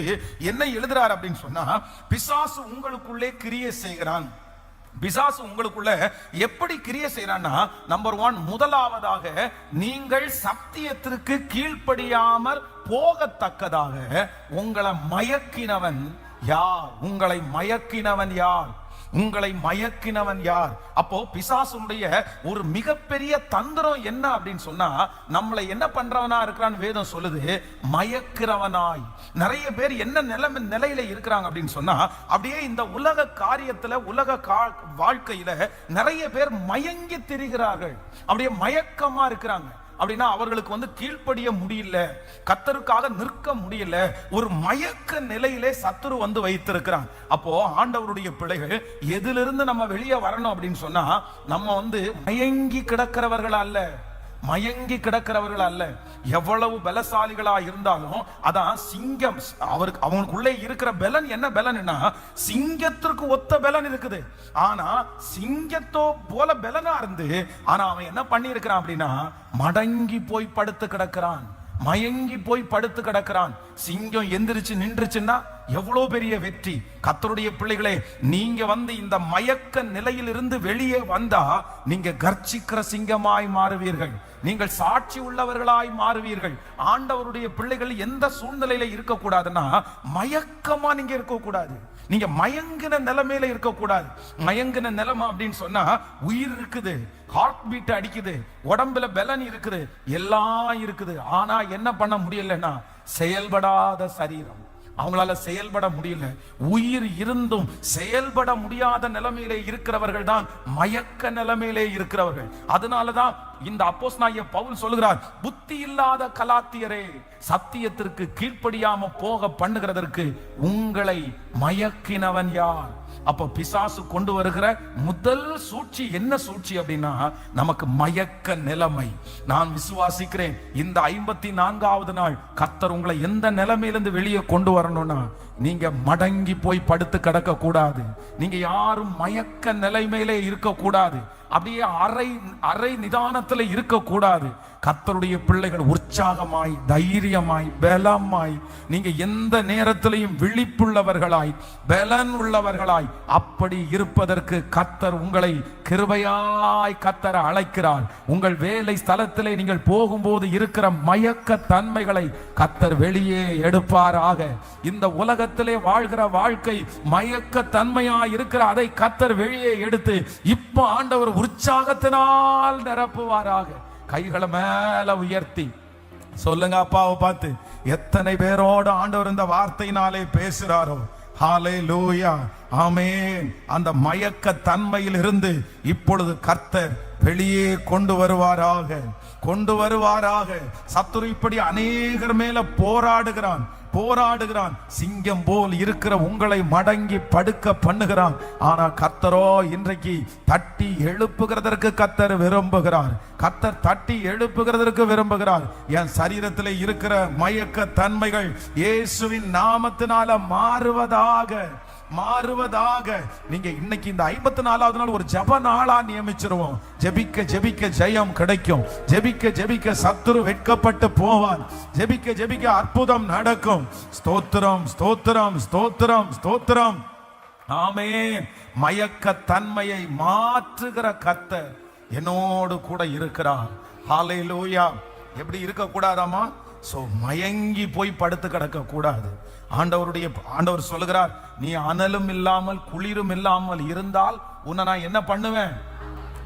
A: என்ன எழுதுறார் அப்படின்னு சொன்னா, பிசாசு உங்களுக்குள்ளே கிரியை செய்கிறான். பிசாசு உங்களுக்குள்ள எப்படி கிரியை செய்யறான்னா, நம்பர் 1, முதலாவதாக நீங்கள் சத்தியத்திற்கு கீழ்ப்படியாமற் போகத்தக்கதாக உங்களை மயக்கினவன் யார்? உங்களை மயக்கினவன் யார்? உங்களை மயக்கினவன் யார்? அப்போ பிசாசுடைய ஒரு மிகப்பெரிய தந்திரம் என்ன அப்படின்னு சொன்னா, நம்மளை என்ன பண்றவனா இருக்கிறான்னு வேதம் சொல்லுது, மயக்கிறவனாய். நிறைய பேர் என்ன நிலையில இருக்கிறாங்க அப்படின்னு சொன்னா, அப்படியே இந்த உலக காரியத்துல, உலக வாழ்க்கையில நிறைய பேர் மயங்கி திரிகிறார்கள். அப்படியே மயக்கமா இருக்கிறாங்க. அப்படின்னா அவர்களுக்கு வந்து கீழ்ப்படிய முடியல, கர்த்தருக்காக நிற்க முடியல, ஒரு மயக்க நிலையிலே சத்துரு வந்து வைத்திருக்கிறான். அப்போ ஆண்டவருடைய பிள்ளைகள் எதிலிருந்து நம்ம வெளியே வரணும் அப்படின்னு சொன்னா, நம்ம வந்து மயங்கி கிடக்கிறவர்கள் அல்ல, மயங்கி கிடக்கிறவர்கள் அல்ல. எவ்வளவு பலசாலிகளா இருந்தாலும், அதான் சிங்கம், அவனுக்குள்ளே இருக்கிற பலன் என்ன பலன்னா, சிங்கத்திற்கு ஒத்த பலன் இருக்குது. ஆனா சிங்கத்தோ போல பலனா இருந்து, ஆனா அவன் என்ன பண்ணி இருக்கிறான் அப்படின்னா, மடங்கி போய் படுத்து கிடக்கிறான், மயங்கி போய் படுத்து கிடக்கிறான். சிங்கம் எந்திரிச்சு நின்றுச்சுன்னா எவ்வளவு பெரிய வெற்றி. கர்த்தருடைய பிள்ளைகளே, நீங்க வந்து இந்த மயக்க நிலையிலிருந்து வெளியே வந்தா நீங்க கர்ச்சிக்கிற சிங்கமாய் மாறுவீர்கள், நீங்கள் சாட்சி உள்ளவர்களாய் மாறுவீர்கள். ஆண்டவருடைய பிள்ளைகள் எந்த சூழ்நிலையில இருக்க கூடாதுன்னா, மயக்கமா நீங்க இருக்க கூடாது, நீங்க மயங்கின நிலைமையில இருக்க கூடாது. மயங்கின நிலைமை அப்படின்னு சொன்னா, உயிர் இருக்குது, ஹார்ட் பீட் அடிக்குது, உடம்புல பலன் இருக்குது, எல்லாம் இருக்குது. ஆனா என்ன பண்ண முடியலன்னா, செயல்படாத சரீரம், அவங்களால செயல்பட முடியல. உயிர் இருந்தும் செயல்பட முடியாத நிலைமையிலே இருக்கிறவர்கள் தான் மயக்க நிலைமையிலே இருக்கிறவர்கள். அதனாலதான் இந்த அப்போஸ்தலனாகிய பவுல் சொல்லுகிறார், புத்தி இல்லாத கலாத்தியரே, சத்தியத்திற்கு கீழ்ப்படியாம போக பண்ணுகிறதற்கு உங்களை மயக்கினவன் யார்? அப்ப பிசாசு கொண்டு வருகிற முதல் சூழ்ச்சி என்ன சூழ்ச்சி அப்படின்னா, நமக்கு மயக்க நிலைமை. நான் விசுவாசிக்கிறேன், இந்த 54வது நாள் கர்த்தர் உங்களை எந்த நிலைமையிலிருந்து வெளியே கொண்டு வரணும்னா, நீங்க மடங்கி போய் படுத்து கிடக்க கூடாது, நீங்க யாரும் மயக்க நிலைமையிலே இருக்க கூடாது, அப்படியே அரை நிதானத்துல இருக்க கூடாது. கர்த்தருடைய பிள்ளைகள் உற்சாகமாய், தைரியமாய், பலமாய், நீங்க எந்த நேரத்திலையும் விழிப்புள்ளவர்களாய், பலன் உள்ளவர்களாய் அப்படி இருப்பதற்கு கர்த்தர் உங்களை கிருபையாய் கர்த்தர் அழைக்கிறார். உங்கள் வேலை ஸ்தலத்திலே நீங்கள் போகும்போது இருக்கிற மயக்க தன்மைகளை கர்த்தர் வெளியே எடுப்பாராக. இந்த உலகத்திலே வாழ்கிற வாழ்க்கை மயக்க தன்மையாய் இருக்கிற அதை கர்த்தர் வெளியே எடுத்து இப்ப ஆண்டவர் உற்சாகத்தினால் நிரப்புவாராக. கைகளை மேல உயர்த்தி சொல்லுங்க அப்பாவை பார்த்து, எத்தனை பேரோடு ஆண்டவர் இந்த வார்த்தையினாலே பேசுறாரோ. ஹல்லேலூயா, ஆமென். அந்த மயக்க தன்மையில் இருந்து இப்பொழுது கர்த்தர் வெளியே கொண்டு வருவாராக, கொண்டு வருவாராக. சத்துரு இப்படி அநேகர் மேல போராடுகிறான். சிங்கம் போல் இருக்கிற உங்களை மடங்கி படுக்க பண்ணுகிறான். ஆனா கர்த்தரோ இன்றைக்கு தட்டி எழுப்புகிறதற்கு கர்த்தர் விரும்புகிறார். கர்த்தர் தட்டி எழுப்புகிறதற்கு விரும்புகிறார். என் சரீரத்தில் இருக்கிற மயக்க தன்மைகள் இயேசுவின் நாமத்தினால மாறுவதாக. நீங்க இன்னைக்கு இந்த 54வது நாள் ஒரு ஜெப நாளா நியமிச்சிருவோம். ஜெபிக்க ஜெபிக்க ஜெயம் கிடைக்கும். ஜெபிக்க ஜெபிக்க சத்துரு வெட்கப்பட்டு போவான். ஜெபிக்க ஜெபிக்க அற்புதம் நடக்கும். ஸ்தோத்திரம், ஸ்தோத்திரம், ஸ்தோத்திரம், ஸ்தோத்திரம். ஆமென். மயக்க தன்மையை மாற்றுகிற கர்த்தர் என்னோடு கூட இருக்கிறார். ஹல்லேலூயா. எப்படி இருக்க கூடாதாமா? மயங்கி போய் படுத்து கிடக்க கூடாது. ஆண்டவர் சொல்லுகிறார், நீ அனலும் இல்லாமல் குளிரும் இல்லாமல் இருந்தால் உன்னை நான் என்ன பண்ணுவேன்?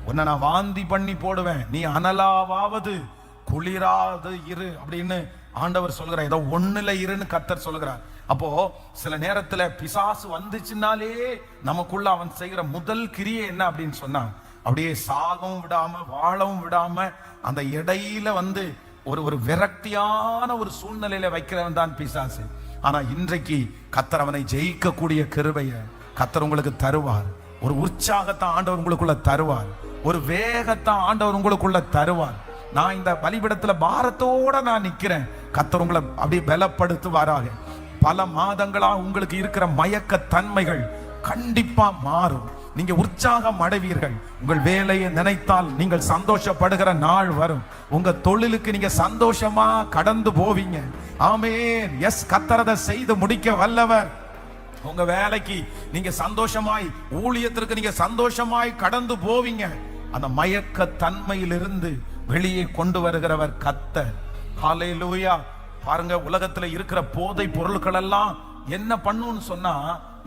A: உன்னை நான் வாந்தி பண்ணி போடுவேன். நீ அனலாவது குளிராது இரு அப்படின்னு ஆண்டவர் சொல்கிறார். ஏதோ ஒண்ணுல இருன்னு கர்த்தர் சொல்லுகிறார். அப்போ சில நேரத்துல பிசாசு வந்துச்சுனாலே நமக்குள்ள அவன் செய்கிற முதல் கிரியை என்ன அப்படின்னு சொன்னா, அப்படியே சாகவும் விடாம வாழவும் விடாம அந்த இடையில ஒரு விரக்தியான ஒரு சூழ்நிலையில வைக்கிறவன் தான் பிசாசு. ஆனா இன்றைக்கு கர்த்தர் அவனை ஜெயிக்கக்கூடிய கிருபையை கர்த்தர் உங்களுக்கு தருவார். ஒரு உற்சாகத்தை ஆண்டவர் உங்களுக்குள்ள தருவார். ஒரு வேகத்தை ஆண்டவர் உங்களுக்குள்ள தருவார். நான் இந்த பலிபீடத்துல பாரத்தோட நான் நிக்கிறேன். கர்த்தர் உங்களை அப்படியே பலப்படுத்துவாராக. பல மாதங்களா உங்களுக்கு இருக்கிற மயக்க தன்மைகள் கண்டிப்பா மாறும். நீங்க உற்சாகம் அடைவீர்கள். உங்கள் வேலையை நினைத்தால் நீங்கள் சந்தோஷப்படுகிற நாள் வரும். உங்க தொழிலுக்கு நீங்க சந்தோஷமா கடந்து போவீங்க. ஆமென். எஸ், கர்த்தர் செய்து முடிக்க வல்லவர். உங்க வேலைக்கு நீங்க சந்தோஷமாய், ஊழியத்திற்கு நீங்க சந்தோஷமாய் கடந்து போவீங்க. அந்த மயக்க தன்மையிலிருந்து வெளியே கொண்டு வருகிறவர் கர்த்தர். ஹல்லேலூயா. பாருங்க, உலகத்துல இருக்கிற போதை பொருட்கள் எல்லாம் என்ன பண்ணுன்னு சொன்னா,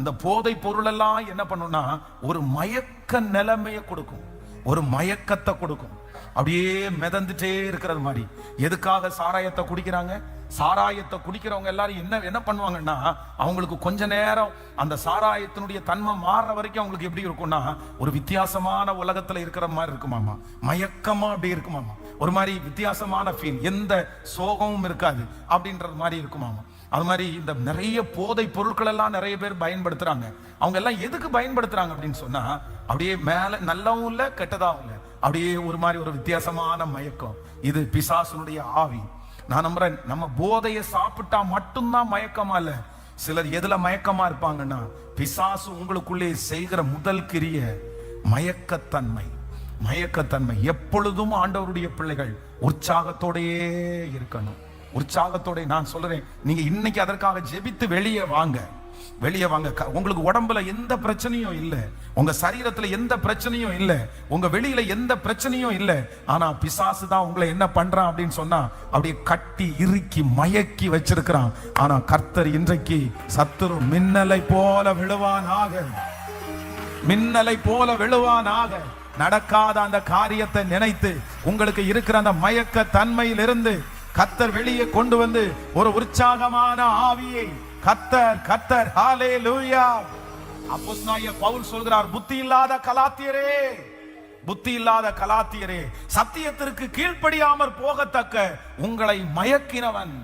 A: இந்த போதை பொருள் எல்லாம் என்ன பண்ணும்னா ஒரு மயக்க நிலைமையை கொடுக்கும், ஒரு மயக்கத்தை கொடுக்கும். அப்படியே மிதந்துட்டே இருக்கிறது மாதிரி. எதுக்காக சாராயத்தை குடிக்கிறாங்க? சாராயத்தை குடிக்கிறவங்க எல்லாரும் என்ன பண்ணுவாங்கன்னா, அவங்களுக்கு கொஞ்ச நேரம் அந்த சாராயத்தினுடைய தன்மை மாறுற வரைக்கும் அவங்களுக்கு எப்படி இருக்கும்னா, ஒரு வித்தியாசமான உலகத்துல இருக்கிற மாதிரி இருக்குமாமா, மயக்கமா அப்படி இருக்குமாமா, ஒரு மாதிரி வித்தியாசமான ஃபீல், எந்த சோகமும் இருக்காது அப்படின்றது மாதிரி இருக்குமாமா. அது மாதிரி இந்த நிறைய போதை பொருட்கள் எல்லாம் நிறைய பேர் பயன்படுத்துறாங்க. அவங்க எல்லாம் எதுக்கு பயன்படுத்துறாங்க அப்படின்னு சொன்னா, அப்படியே மேல நல்லாவும் இல்லை கெட்டதாகவும் இல்லை, அப்படியே ஒரு மாதிரி ஒரு வித்தியாசமான மயக்கம். இது பிசாசுனுடைய ஆவி. நான் நம்புறேன், நம்ம போதையை சாப்பிட்டா மட்டும்தான் மயக்கமா இல்ல. சிலர் எதுல மயக்கமா இருப்பாங்கன்னா, பிசாசு உங்களுக்குள்ளே செய்கிற முதல் கிரிய மயக்கத்தன்மை. எப்பொழுதும் ஆண்டவருடைய பிள்ளைகள் உற்சாகத்தோடையே இருக்கணும். உற்சாகத்தோட நான் சொல்றேன், நீங்க இன்னைக்கு அதற்காக ஜெபித்து வெளியே வாங்க. உங்களுக்கு உடம்புல எந்த பிரச்சனையும் இல்லை, உங்க சரீரத்துல எந்த பிரச்சனையும் இல்லை, உங்க வெளியில எந்த பிரச்சனையும் இல்லை. ஆனா பிசாசு தான் உங்களை என்ன பண்றான் அப்படின்னு சொன்னா, அப்படியே கட்டி இறுக்கி மயக்கி வச்சிருக்கிறான். ஆனா கர்த்தர் இன்றைக்கு சத்துரு மின்னலை போல விழுவானாக. நடக்காத அந்த காரியத்தை நினைத்து உங்களுக்கு இருக்கிற அந்த மயக்க தன்மையில் இருந்து கர்த்தர் வெளியே கொண்டு வந்து ஒரு உற்சாகமான ஆவியை கர்த்தர் ஹல்லேலூயா. அப்போஸ்தலனாகிய பவுல் சொல்கிறார், புத்தி இல்லாத கலாத்தியரே, சத்தியத்திற்கு கீழ்ப்படியாமற் போகத்தக்க உங்களை மயக்கினவன்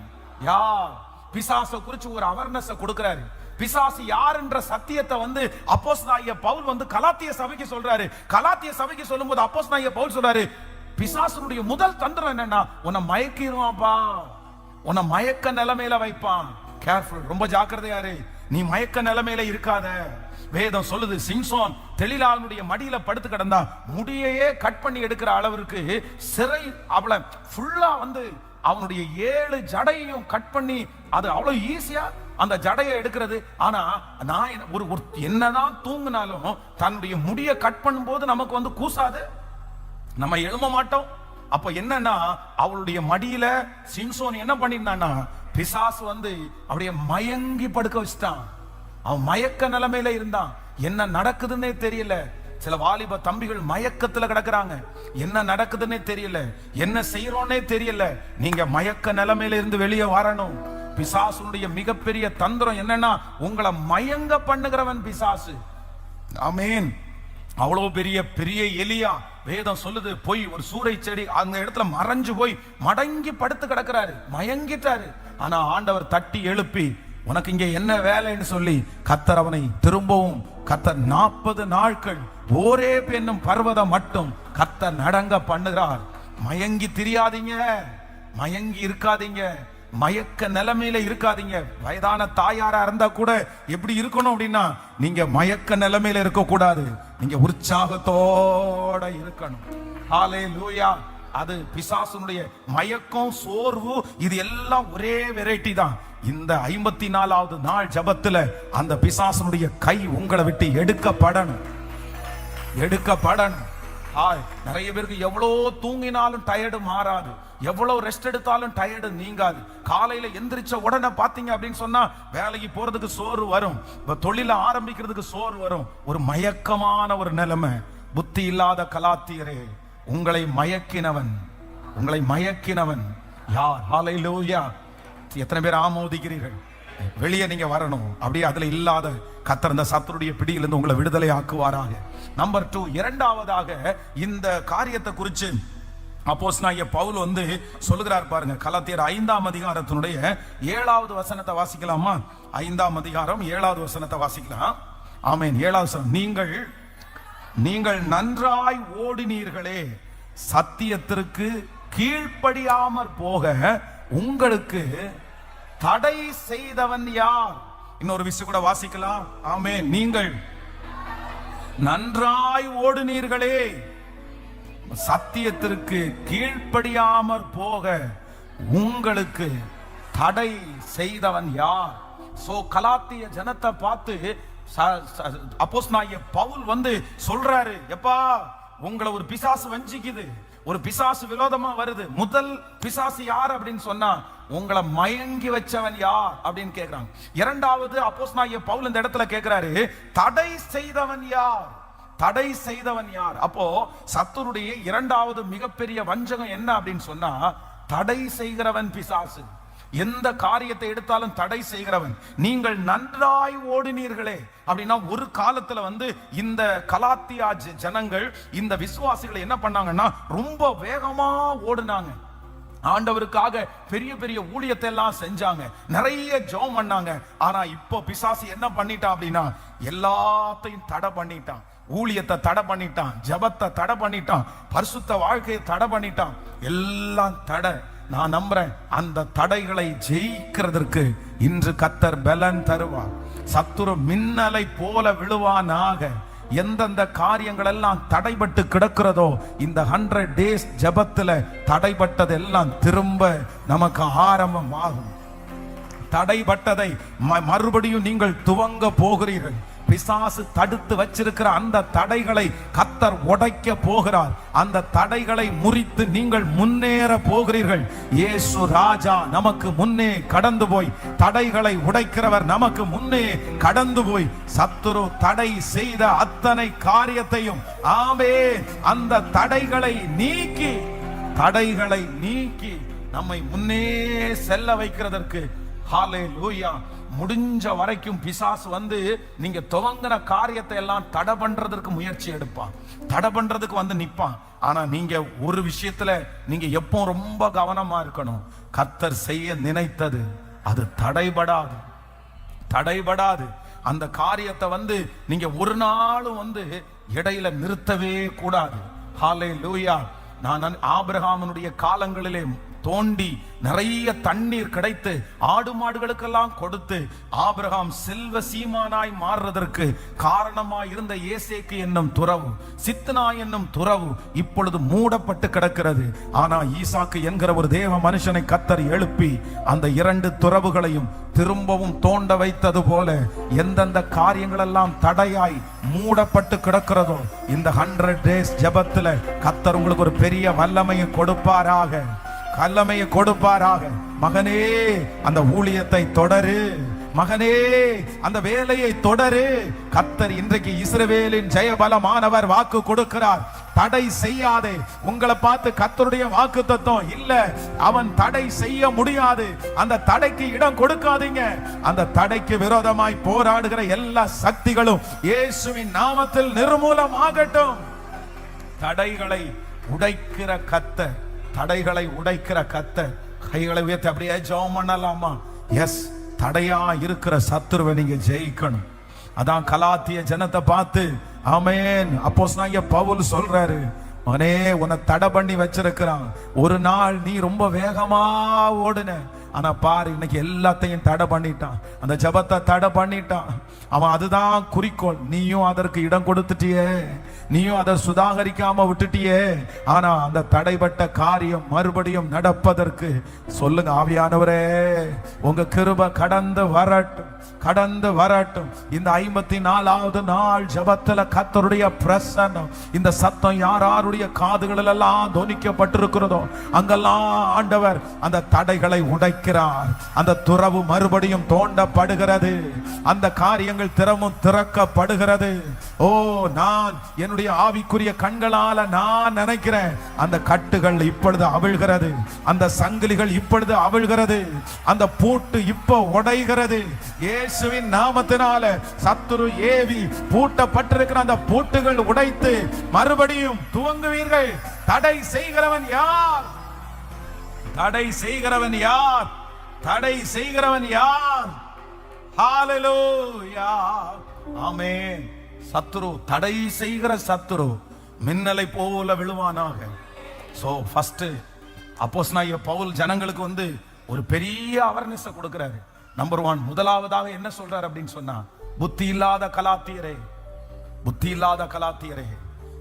A: யார்? பிசாசை குறித்து ஒரு அவேர்னஸ் கொடுக்கிறாரு. பிசாசு யார் என்ற சத்தியத்தை அப்போஸ்தலனாகிய பவுல் கலாத்திய சபைக்கு சொல்றாரு. கலாத்திய சபைக்கு சொல்லும்போது அப்போஸ்தலனாகிய பவுல் சொல்றாரு, பிசாசுடைய முதல் தந்திரம் என்னன்னா, உன்னை மயக்கிடுவான்பா, உன்னை மயக்க நிலைமையில வைப்பான். கேர்ஃபுல், ரொம்ப ஜாக்கிரதையாரு. நீ மயக்க நிலைமையில இருக்காத. வேதம் சொல்லுது சிம்சோன் தெளிலாளனுடைய மடியில படுத்து கிடந்தா முடியையே கட் பண்ணி எடுக்கிற அளவிற்கு சிறை அவளை ஃபுல்லா வந்து அவனுடைய 7 ஜடையையும் கட் பண்ணி, அது அவ்வளவு ஈஸியா அந்த ஜடையை எடுக்கிறது. ஆனா நான் ஒரு என்னதான் தூங்கினாலும் தன்னுடைய முடிய கட் பண்ணும் போது நமக்கு வந்து கூசாது, நம்ம எழும்ப மாட்டோம். அப்ப என்னன்னா அவளுடைய மடியில சிம்சோன் என்ன பண்ணிருந்தான்னா பிசாசு வந்து அப்படியே மயங்கி படுக்க வச்சுட்டான். அவன் மயக்க நிலைமையில இருந்தான். என்ன நடக்குதுன்னே தெரியல. சில வாலிப தம்பிகள் மயக்கத்துல கிடக்குறாங்க. என்ன நடக்குதுன்னே தெரியல, என்ன செய்யறோன்னே தெரியல. நீங்க மயக்க நிலைமையில இருந்து வெளியே வரணும். பிசாசுடைய மிகப்பெரிய தந்திரம் என்னன்னா உங்களை மயங்க பண்ணுகிறவன் பிசாசு. ஆமென். அவ்வளவு பெரிய எலியா வேதம் சொல்லுது போய் ஒரு சூறை செடி அந்த இடத்துல மறைஞ்சு போய் மடங்கி படுத்து கிடக்கிறாரு, மயங்கிட்டாரு. ஆனா ஆண்டவர் தட்டி எழுப்பி உனக்கு இங்க என்ன வேலைன்னு சொல்லி கர்த்தர் அவனை திரும்பவும் 40 நாட்கள் ஒரே பெண்ணும் பர்வதம் மட்டும் கர்த்தர் நடங்க பண்ணுகிறார். மயங்கி திரியாதீங்க, மயங்கி இருக்காதீங்க, மயக்க நிலைமையில இருக்காதீங்க. வயதான தாயாரா இருந்தா கூட எப்படி இருக்கணும் அப்படின்னா நீங்க மயக்க நிலைமையில இருக்க கூடாது, நீங்க உற்சாகத்தோட இருக்கணும். ஹல்லேலூயா. அது பிசாசுனுடைய மயக்கம், சோர்வு, இது எல்லாம் ஒரே வெரைட்டி தான். இந்த 54வது நாள் ஜபத்துல அந்த பிசாசுனுடைய கை உங்களை விட்டு எடுக்கப்படணும். நிறைய பேருக்கு எவ்வளவு தூங்கினாலும் டயர்டு மாறாது, எவ்வளவு ரெஸ்ட் எடுத்தாலும் டயர்டு நீங்காது. காலையில எந்திரிச்ச உடனே பாத்தீங்க அப்படின்னு சொன்னா வேலைக்கு போறதுக்கு சோறு வரும், தொழில ஆரம்பிக்கிறதுக்கு சோறு வரும். ஒரு மயக்கமான ஒரு நிலைமை. புத்தி இல்லாத கலாத்தியரே, உங்களை மயக்கினவன் யார்? ஹல்லேலூயா. எத்தனை பேர் ஆமோதிக்கிறீர்கள்? வெளியே நீங்க வரணும். அப்படியே அதுல இல்லாத கர்த்தர் இந்த சத்துருடைய பிடியிலிருந்து உங்களை விடுதலை ஆக்குவாராக. நம்பர் 2, இரண்டாவதாக இந்த காரியத்தை குறித்து அப்போஸ்தலனாகிய பவுல் வந்து சொல்லுகிறார் பாருங்க. கலாத்தியர் 5ஆம் அதிகாரத்தினுடைய 7வது வசனத்தை வாசிக்கலாமா? 5ஆம் அதிகாரம் 7வது வசனத்தை வாசிக்கலாம். ஆமென். 7வது வசனம். நீங்கள் நன்றாய் ஓடினீர்களே, சத்தியத்திற்கு கீழ்ப்படியாமற் போக உங்களுக்கு தடை செய்தவன் யார்? இன்னொரு விஷயம் கூட வாசிக்கலாம். ஆமென். நீங்கள் நன்றாய் ஓடினீர்களே, சத்தியத்திற்கு கீழ்ப்படியாமற் போக உங்களுக்கு தடை செய்தவன் யார்? சோ கலாத்திய ஜனத்தை பார்த்து அப்போஸ்தலனாகிய பவுல் வந்து சொல்றாரு, எப்பா உங்களை ஒரு பிசாசு வஞ்சிக்குது, ஒரு பிசாசு விரோதமா வருது. முதல் பிசாசு யார் அப்படின்னு சொன்னா உங்களை மயங்கி வச்சவன் யார் அப்படின்னு கேக்குறாங்க. இரண்டாவது அப்போஸ்தலனாகிய பவுல் இந்த இடத்துல கேக்குறாரு, தடை செய்தவன் யார்? தடை செய்தவன் யார்? அப்போ சத்துருடைய இரண்டாவது மிகப்பெரிய வஞ்சகம் என்ன அப்படின்னு சொன்னா தடை செய்கிறவன் பிசாசு. எந்த காரியத்தை எடுத்தாலும் தடை செய்கிறவன். நீங்கள் நன்றாய் ஓடினீர்களே அப்படின்னா ஒரு காலத்துல வந்து இந்த கலாத்தியா ஜனங்கள், இந்த விசுவாசிகள் என்ன பண்ணாங்கன்னா ரொம்ப வேகமா ஓடுனாங்க. ஆண்டவருக்காக பெரிய ஊழியத்தை எல்லாம் செஞ்சாங்க, நிறைய ஜெபம் பண்ணாங்க. ஆனா இப்போ பிசாசு என்ன பண்ணிட்டான் அப்படின்னா எல்லாத்தையும் தடை பண்ணிட்டான். ஊழியத்தை தடை பண்ணிட்டான், ஜெபத்தை தடை பண்ணிட்டான், பரிசுத்த வாழ்க்கையை தடை பண்ணிட்டான். எல்லாம் தடை. நான் நம்புறேன் அந்த தடைகளை ஜெயிக்கிறதற்கு இன்று கர்த்தர் பலன் தருவார். சத்துரு மின்னலை போல விழுவானாக. எந்தெந்த காரியங்கள் எல்லாம் தடைபட்டு கிடக்கிறதோ இந்த 100 days ஜெபத்துல தடைபட்டது எல்லாம் திரும்ப நமக்கு ஆரம்பமாகும். தடைபட்டதை மறுபடியும் நீங்கள் துவங்க போகிறீர்கள். பிசாசு தடுத்து வச்சிருக்கிற அந்த தடைகளை கர்த்தர் உடைக்க போகிறார். அந்த தடைகளை முறித்து நீங்கள் முன்னேற போகிறீர்கள். இயேசு ராஜா நமக்கு முன்னே கடந்து போய், தடைகளை உடைக்கிறவர் நமக்கு முன்னே கடந்து போய் சத்துரு தடை செய்த அத்தனை காரியத்தையும் அந்த தடைகளை நீக்கி நம்மை முன்னே செல்ல வைக்கிறதற்கு ஹல்லேலூயா. முடிஞ்ச வரைக்கும் பிசாசு வந்து நீங்க துவங்கின காரியத்தை எல்லாம் தடை பண்றதுக்கு முயற்சி எடுப்பான், தடை பண்றதுக்கு வந்து நிப்பான். ஆனா நீங்க ஒரு விஷயத்துல நீங்க எப்போ ரொம்ப கவனமா இருக்கணும். கர்த்தர் செய்ய நினைத்தது அது தடைபடாது. அந்த காரியத்தை வந்து நீங்க ஒரு நாளும் வந்து இடையில நிறுத்தவே கூடாது. ஹல்லேலூயா. நான் ஆபிரகாமினுடைய காலங்களிலே தோண்டி நிறைய தண்ணீர் கிடைத்து ஆடு மாடுகளுக்கெல்லாம் கொடுத்து ஆபிரகாம் செல்வ சீமானாய் மாறுறதற்கு காரணமாய் இருந்த ஏசேக்கு என்னும் துறவு, சித்னா என்னும் துறவு இப்பொழுது மூடப்பட்டு கிடக்கிறது. ஆனா ஈசாக்கு என்கிற ஒரு தேவ மனுஷனை கர்த்தர் எழுப்பி அந்த 2 துறவுகளையும் திரும்பவும் தோண்ட வைத்தது போல எந்தெந்த காரியங்கள் எல்லாம் தடையாய் மூடப்பட்டு கிடக்கிறதோ இந்த 100 days ஜெபத்துல கர்த்தர் உங்களுக்கு ஒரு பெரிய வல்லமையை கொடுப்பாராக, வல்லமையை கொடுப்பாராக. மகனே, அந்த ஊழியத்தை தொடரு. மகனே, அந்த வேலையை தொடரு. கர்த்தர் இன்றைக்கு இஸ்ரவேலின் ஜெயபலமானவர் வாக்கு கொடுக்கிறார். தடை செய்யாதே. உங்களை பார்த்து கர்த்தருடைய வாக்கு தத்துவம் இல்ல, அவன் தடை செய்ய முடியாது. அந்த தடைக்கு இடம் கொடுக்காதீங்க. அந்த தடைக்கு விரோதமாய் போராடுகிற எல்லா சக்திகளும் இயேசுவின் நாமத்தில் நிர்மூலமாகட்டும். தடைகளை உடைக்கிற கர்த்தர், தடைகளை உடைக்கிற கர்த்தர். கைகளை உயர்த்தி அப்படியே ஜெபம் பண்ணலாமா? எஸ், தடையா இருக்கிற சத்துருவை நீங்க ஜெயிக்கணும். அதான் கலாத்திய ஜனத்தை பார்த்து ஆமென் அப்போஸ்தலனாகிய பவுல் சொல்றாரு, மனே உன்னை தடை பண்ணி வச்சிருக்கிறான். ஒரு நாள் நீ ரொம்ப வேகமா ஓடுன, ஆனா பாரு இன்னைக்கு எல்லாத்தையும் தடை பண்ணிட்டான். அந்த ஜெபத்தை தடை பண்ணிட்டான் அவன். அதுதான் குறிக்கோள். நீயும் அதற்கு இடம் கொடுத்துட்டியே, நீயும் அதை சுதாகரிக்காம விட்டுட்டியே. ஆனா அந்த தடைப்பட்ட காரியம் மறுபடியும் நடப்பதற்கு சொல்லுங்க, ஆவியானவரே உங்க கிருபை கடந்து வரட்டும், கடந்து வரட்டும். இந்த 54வது நாள் ஜெபத்துல கர்த்தருடைய பிரசன்னம், இந்த சத்தம் யாருடைய காதுகளில் எல்லாம் தொனிக்கப்பட்டிருக்கிறதோ அங்கெல்லாம் ஆண்டவர் அந்த தடைகளை உடைக்கிறார். அந்த துறவு மறுபடியும் தோண்டப்படுகிறது. அந்த காரியங்கள் திறமும் திறக்கப்படுகிறது. ஓ, நான் என்னுடைய ஆவிக்குரிய கண்களால நான் நினைக்கிறேன், அந்த கட்டுகள் இப்பொழுது அவிழ்கிறது, அந்த சங்கிலிகள் இப்பொழுது அவிழ்கிறது, அந்த பூட்டு இப்ப உடைகிறது. இயேசுவின் நாமத்தினால சத்துரு ஏவி பூட்டப்பட்டிருக்கிற அந்த பூட்டுகள் உடைத்து மறுபடியும் துவங்குவீர்கள். தடை செய்கிறவன் யார்? தடை செய்கிறவன் யார்? தடை செய்கிறவன் யார்? ஹalleluya, ஆமென். சத்துரு, தடை செய்கிற சத்துரு மின்னலை போல விழுவானாக. சோ ஃபர்ஸ்ட் அப்போஸ்தலனாகிய பவுல் ஜனங்களுக்கு ஒரு பெரிய அவேர்னஸ் கொடுக்கிறாரு. நம்பர் 1, முதலாவதாக என்ன சொல்றாரு அப்படின்னு சொன்னா, புத்தி இல்லாத கலாத்தியரே, புத்தி இல்லாத கலாத்தியரே,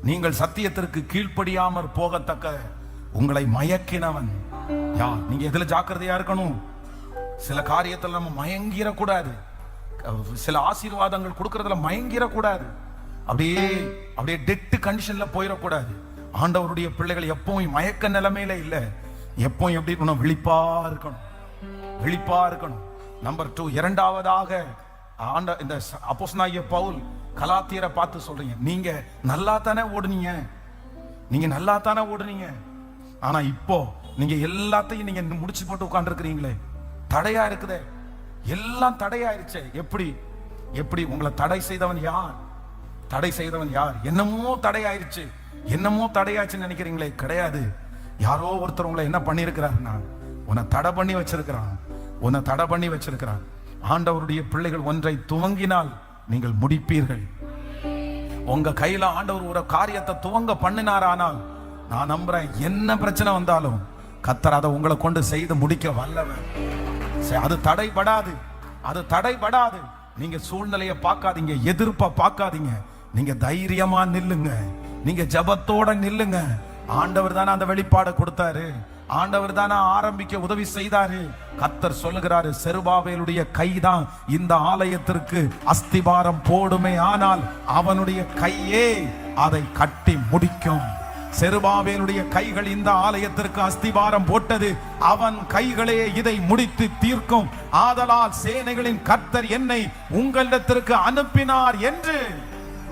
A: நீங்கள் சத்தியத்திற்கு கீழ்ப்படியாமற் போகத்தக்க உங்களை மயக்கினவன் யார்? நீங்க எதுல ஜாக்கிரதையா இருக்கணும்? சில காரியத்துல நம்ம மயங்கிடக்கூடாது. சில ஆசீர்வாதங்கள் கொடுக்கறதுல மயங்கிடக்கூடாது. அப்படியே டெட் கண்டிஷன்ல போயிடக்கூடாது. ஆண்டவருடைய பிள்ளைகள் எப்பவும் மயக்க நிலைமையில இல்ல, எப்பவும் எப்படி இருக்கணும்? விழிப்பா இருக்கணும், விழிப்பா இருக்கணும். நம்பர் 2, இரண்டாவதாக இந்த அப்போஸ்தலனாகிய பவுல் கலாத்தியரை பார்த்து சொல்றீங்க, நீங்க நல்லா தானே ஓடுனீங்க, நீங்க நல்லா தானே ஓடுனீங்க, ஆனா இப்போ நீங்க எல்லாத்தையும் நீங்க முடிச்சு போட்டு உட்கார்ந்து இருக்கிறீங்களே, தடையா இருக்குதே, எல்லாம் தடையாயிருச்சே. எப்படி எப்படி உங்களை தடை செய்தவன் யார்? தடை செய்தவன் யார்? என்னமோ தடையாயிருச்சு, என்னமோ தடையாச்சுன்னு நினைக்கிறீங்களே, கிடையாது. யாரோ ஒருத்தர் உங்களை என்ன பண்ணிருக்கிறாருன்னா, உன்னை தடை பண்ணி வச்சிருக்கிறான், உன்னை தடை பண்ணி வச்சிருக்கிறான். ஆண்டவருடைய பிள்ளைகள் ஒன்றை துவங்கினால் நீங்கள் முடிப்பீர்கள். உங்க கையில ஆண்டவர் ஒரு காரியத்தை துவங்க பண்ணினாரானால் நான் நம்புறேன், என்ன பிரச்சனை வந்தாலும் கர்த்தர் அதை உங்களை கொண்டு செய்து முடிக்க வல்லவர். அது தடைபடாது, அது தடைபடாது. நீங்க சூழ்நிலையை பார்க்காதீங்க, எதிர்ப்பை பார்க்காதீங்க, நீங்க தைரியமா நில்லுங்க, நீங்க ஜெபத்தோட நில்லுங்க. ஆண்டவர் தானே அந்த வெளிப்பாடை கொடுத்தாரு, ஆண்டவர் தானே ஆரம்பிக்க உதவி செய்தாரு. கர்த்தர் சொல்லுகிறாரு, செருபாபேலுடைய கைதான் இந்த ஆலயத்திற்கு அஸ்திபாரம் போடுமே, ஆனால் அவனுடைய கையே அதை கட்டி முடிக்கும். செருபாபேலுடைய கைகள் இந்த ஆலயத்திற்கு அஸ்திபாரம் போட்டது, அவன் கைகளே இதை முடித்து தீர்க்கும். ஆதலால் சேனைகளின் கர்த்தர் என்னை உங்களிடத்திற்கு அனுப்பினார் என்று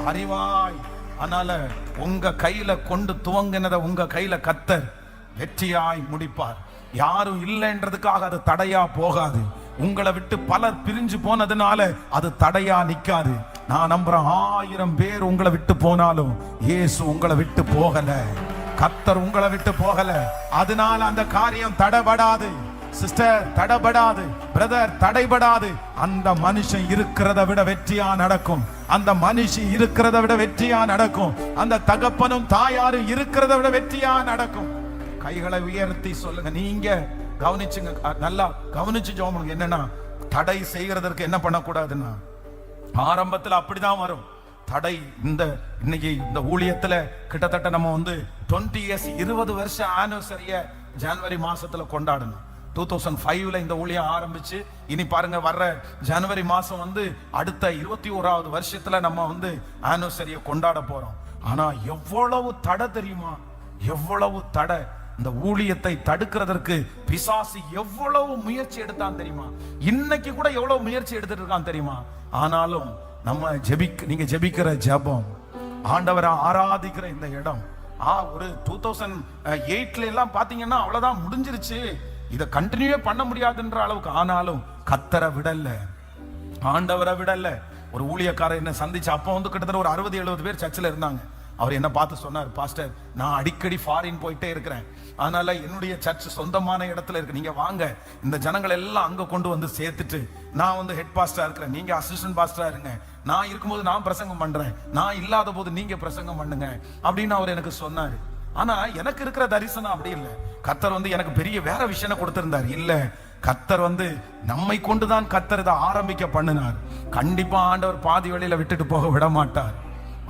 A: அறிவாய். அதனால உங்க கையில கொண்டு துவங்கினத உங்க கையில கர்த்தர் வெற்றியாய் முடிப்பார். யாரும் இல்லைன்றதுக்காக அது தடையா போகாது. உங்களை விட்டு பலர் பிரிஞ்சு போனதுனால அது தடையா நிக்காது. நான் நம்புறேன், 1000 பேர் உங்களை விட்டு போனாலும் இயேசு உங்களை விட்டு போகல, கர்த்தர் உங்களை விட்டு போகல. அதனால அந்த காரியம் தடைபடாது. Sister தடைபடாது, brother தடைபடாது. அந்த மனுஷன் இருக்கிறத விட வெற்றியா நடக்கும், அந்த மனுஷி இருக்கிறத விட வெற்றியா நடக்கும், அந்த தகப்பனும் தாயாரும் இருக்கிறத விட வெற்றியா நடக்கும். கைகளை உயர்த்தி சொல்லுங்க. நீங்க கவனிச்சுங்க, நல்லா கவனிச்சு ஜெபம் பண்ணுங்க. என்னன்னா, தடை செய்கிறதற்கு என்ன பண்ணக்கூடாதுன்னா, ஆரம்பத்துல அப்படிதான் வரும் தடை. இன்னைக்கு இந்த ஊழியத்துல கிட்டத்தட்ட நம்ம 20 years 20 வருஷம் ஆனிவர்சரிய ஜனவரி மாசத்துல கொண்டாடணும். 2005ல இந்த ஊழியம் ஆரம்பிச்சு இனி பாருங்க, வர்ற ஜனவரி மாசம் அடுத்த 21வது வருஷத்துல நம்ம ஆனிவர்சரிய கொண்டாட போறோம். ஆனா எவ்வளவு தடை தெரியுமா, எவ்வளவு தடை. இந்த ஊழியத்தை தடுக்கிறதற்கு பிசாசு எவ்வளவு முயற்சி எடுத்தான் தெரியுமா, இன்னைக்கு கூட எவ்வளவு முயற்சி எடுத்துட்டு இருக்கான் தெரியுமா. ஆனாலும் நம்ம நீங்க ஜெபிக்கிற ஜெபம், ஆண்டவரை ஆராதிக்கிற இந்த இடம், ஒரு 2008ல எல்லாம் பாத்தீங்கன்னா அவ்வளவுதான் முடிஞ்சிருச்சு, இதை கண்டினியூ பண்ண முடியாதுன்ற அளவுக்கு. ஆனாலும் கர்த்தரை விடல, ஆண்டவரை விடல. ஒரு ஊழியக்காரர் என்ன சந்திச்சு, அப்போ கிட்டத்தட்ட ஒரு 60-70 பேர் சர்ச்சில் இருந்தாங்க. அவர் என்ன பார்த்து சொன்னார், பாஸ்டர் நான் அடிக்கடி ஃபாரின் போயிட்டே இருக்கிறேன், அதனால என்னுடைய சர்ச் சொந்தமான இடத்துல இருக்கு, நீங்க வாங்க இந்த ஜனங்கள் எல்லாம் அங்க கொண்டு சேர்த்துட்டு நான் ஹெட் பாஸ்டரா இருக்கிறேன், நீங்க அசிஸ்டன்ட் பாஸ்டரா இருங்க, நான் இருக்கும்போது நான் பிரசங்கம் பண்றேன், நான் இல்லாத போது நீங்க பிரசங்கம் பண்ணுங்க அப்படின்னு அவர் எனக்கு சொன்னாரு. ஆனா எனக்கு இருக்கிற தரிசனம் அப்படி இல்லை. கர்த்தர் எனக்கு பெரிய வேற விஷயம் கொடுத்திருந்தார். இல்ல, கர்த்தர் நம்மை கொண்டுதான் கர்த்தர் இதை ஆரம்பிக்க பண்ணினார். கண்டிப்பா ஆண்டவர் பாதி வழியில விட்டுட்டு போக விட மாட்டார்.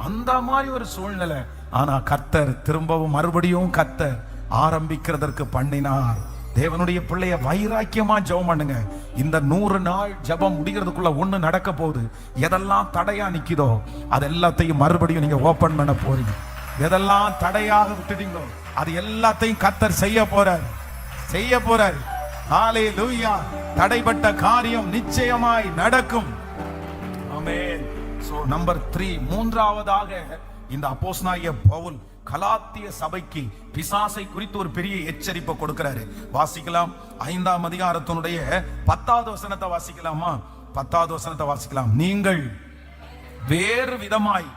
A: அந்த மாதிரி ஒரு சூழ்நிலை. ஆனா கர்த்தர் திரும்பவும் மறுபடியும் கர்த்தர் ஆரம்பிக்கிறதற்கு பண்ணினார். தேவனுடைய பிள்ளைய வைராக்கியமா ஜெபம் பண்ணுங்க. இந்த 100 நாள் ஜெபம் முடிகிறதுக்குள்ள ஒண்ணு நடக்க போகுது. எதெல்லாம் தடையா நிக்குதோ அது எல்லாத்தையும் மறுபடியும் நீங்க ஓபன் பண்ண போறீங்க. எதெல்லாம் தடையாக விட்டுட்டீங்களோ அது எல்லாத்தையும் கர்த்தர் செய்ய போறார். ஹல்லேலூயா. தடைப்பட்ட காரியம் நிச்சயமாய் நடக்கும். ஆமென். சோ நம்பர் 3, மூன்றாவதாக இந்த அப்போஸ்தலனாகிய பவுல் கலாத்திய சபைக்கு பிசாசை குறித்து ஒரு பெரிய எச்சரிப்பை கொடுக்கிறாரு. வாசிக்கலாம். 5ஆம் அதிகாரத்தினுடைய 10வது வசனத்தை வாசிக்கலாமா? 10வது வசனத்தை வாசிக்கலாம். நீங்கள் வேறு விதமாய்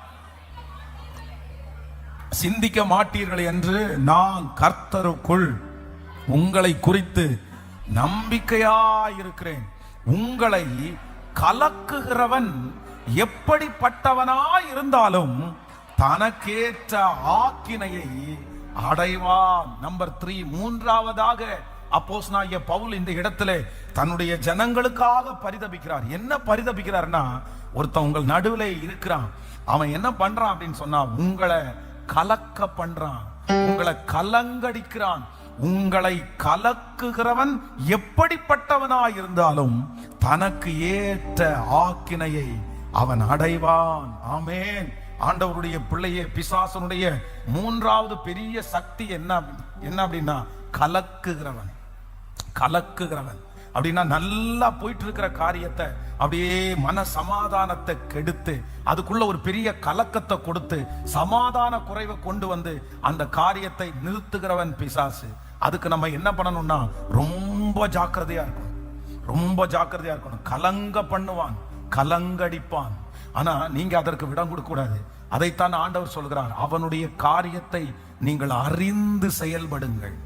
A: சிந்திக்க மாட்டீர்கள் என்று நான் கர்த்தருக்குள் உங்களை குறித்து நம்பிக்கையாயிருக்கிறேன். உங்களை கலக்குகிறவன் எப்படிப்பட்டவனாய் இருந்தாலும் தனக்கேற்ற ஆக்கினையை அடைவான். நம்பர் 3, மூன்றாவதாக அப்போஸ்தலனாகிய பவுல் இந்த இடத்துல தன்னுடைய ஜனங்களுக்காக பரிதபிக்கிறார். என்ன பரிதபிக்கிறார்னா, ஒருத்தன் உங்கள் நடுவில் இருக்கிறான், அவன் என்ன பண்றான் அப்படின்னு சொன்னா, உங்களை கலக்க பண்றான், உங்களை கலங்கடிக்கிறான். உங்களை கலக்குகிறவன் எப்படிப்பட்டவனாய் இருந்தாலும் தனக்கு ஏற்ற ஆக்கினையை அவன் அடைவான். ஆமென். ஆண்டவருடைய பிள்ளையே, பிசாசனுடைய மூன்றாவது பெரிய சக்தி என்ன அப்படின்னா, கலக்குகிறவன். அப்படின்னா நல்லா போயிட்டு இருக்கிற காரியத்தை அப்படியே மன சமாதானத்தை கெடுத்து அதுக்குள்ள ஒரு பெரிய கலக்கத்தை கொடுத்து சமாதான குறைவை கொண்டு அந்த காரியத்தை நிறுத்துகிறவன் பிசாசு. அதுக்கு நம்ம என்ன பண்ணணும்னா, ரொம்ப ஜாக்கிரதையா இருக்கணும். கலங்க பண்ணுவான், கலங்கடிப்பான். ஆனா நீங்க அதற்கு விடம் கொடுக்க கூடாது. அதைத்தான் ஆண்டவர் சொல்கிறார், அவனுடைய காரியத்தை நீங்கள் அறிந்து செயல்படுங்கள்.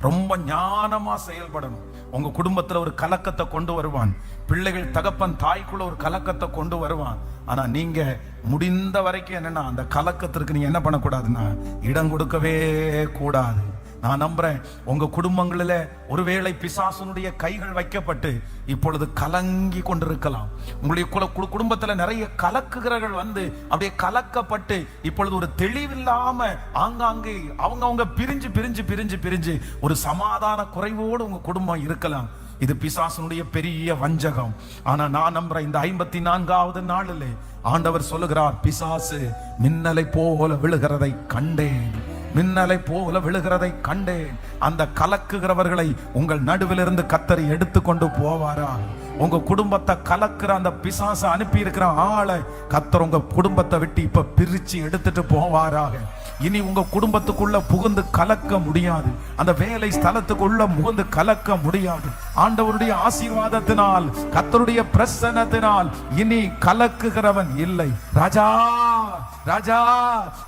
A: ரொம்ப ஞானமா செயல்படணும். உங்க குடும்பத்துல ஒரு கலக்கத்தை கொண்டு வருவான், பிள்ளைகள் தகப்பன் தாய்க்குள்ள ஒரு கலக்கத்தை கொண்டு வருவான். ஆனா நீங்க முடிந்த வரைக்கும் என்னன்னா, அந்த கலக்கத்திற்கு நீங்க என்ன பண்ணக்கூடாதுன்னா, இடம் கொடுக்கவே கூடாது. நான் நம்புறேன், உங்க குடும்பங்களில ஒருவேளை பிசாசனுடைய கைகள் வைக்கப்பட்டு இப்பொழுது கலங்கி கொண்டிருக்கலாம். உங்களுடைய குடும்பத்துல நிறைய கலக்குகிறவர்கள் அப்படியே கலக்கப்பட்டு இப்பொழுது ஒரு தெளிவில்லாம ஆங்காங்கே அவங்க பிரிஞ்சு ஒரு சமாதான குறைவோடு உங்க குடும்பம் இருக்கலாம். இது பிசாசனுடைய பெரிய வஞ்சகம். ஆனா நான் நம்புறேன், இந்த 54வது நாளிலே ஆண்டவர் சொல்லுகிறார், பிசாசு மின்னலை போல விழுகிறதை கண்டேன். அந்த கலக்குகிறவர்களை உங்கள் நடுவிலிருந்து கர்த்தர் எடுத்துக்கொண்டு போவாரா? உங்க குடும்பத்தை கலக்குற அந்த பிசாசை அனுப்பி இருக்கிற ஆளை கர்த்தர் உங்க குடும்பத்தை விட்டு இப்ப பிரிச்சு எடுத்துட்டு போவாராக. இனி உங்க குடும்பத்துக்குள்ள புகுந்து கலக்க முடியாது, அந்த வேலை ஸ்தலத்துக்குள்ள புகுந்து கலக்க முடியாது. ஆண்டவருடைய ஆசீர்வாதத்தினால், கர்த்தருடைய பிரசன்னத்தினால் இனி கலக்குகிறவன் இல்லை. ராஜா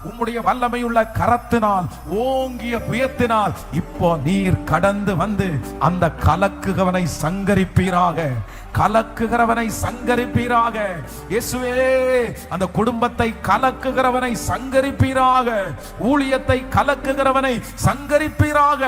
A: உம்முடைய வல்லமையுள்ள கரத்தினால், ஓங்கிய புயத்தினால் இப்போ நீர் கடந்து அந்த கலக்குகிறவனை சங்கரிப்பீராக. கலக்குகிறவனை சங்கரிப்பீராக. இயேசுவே, அந்த குடும்பத்தை கலக்குகிறவனை சங்கரிப்பீராக. ஊழியத்தை கலக்குகிறவனை சங்கரிப்பீராக.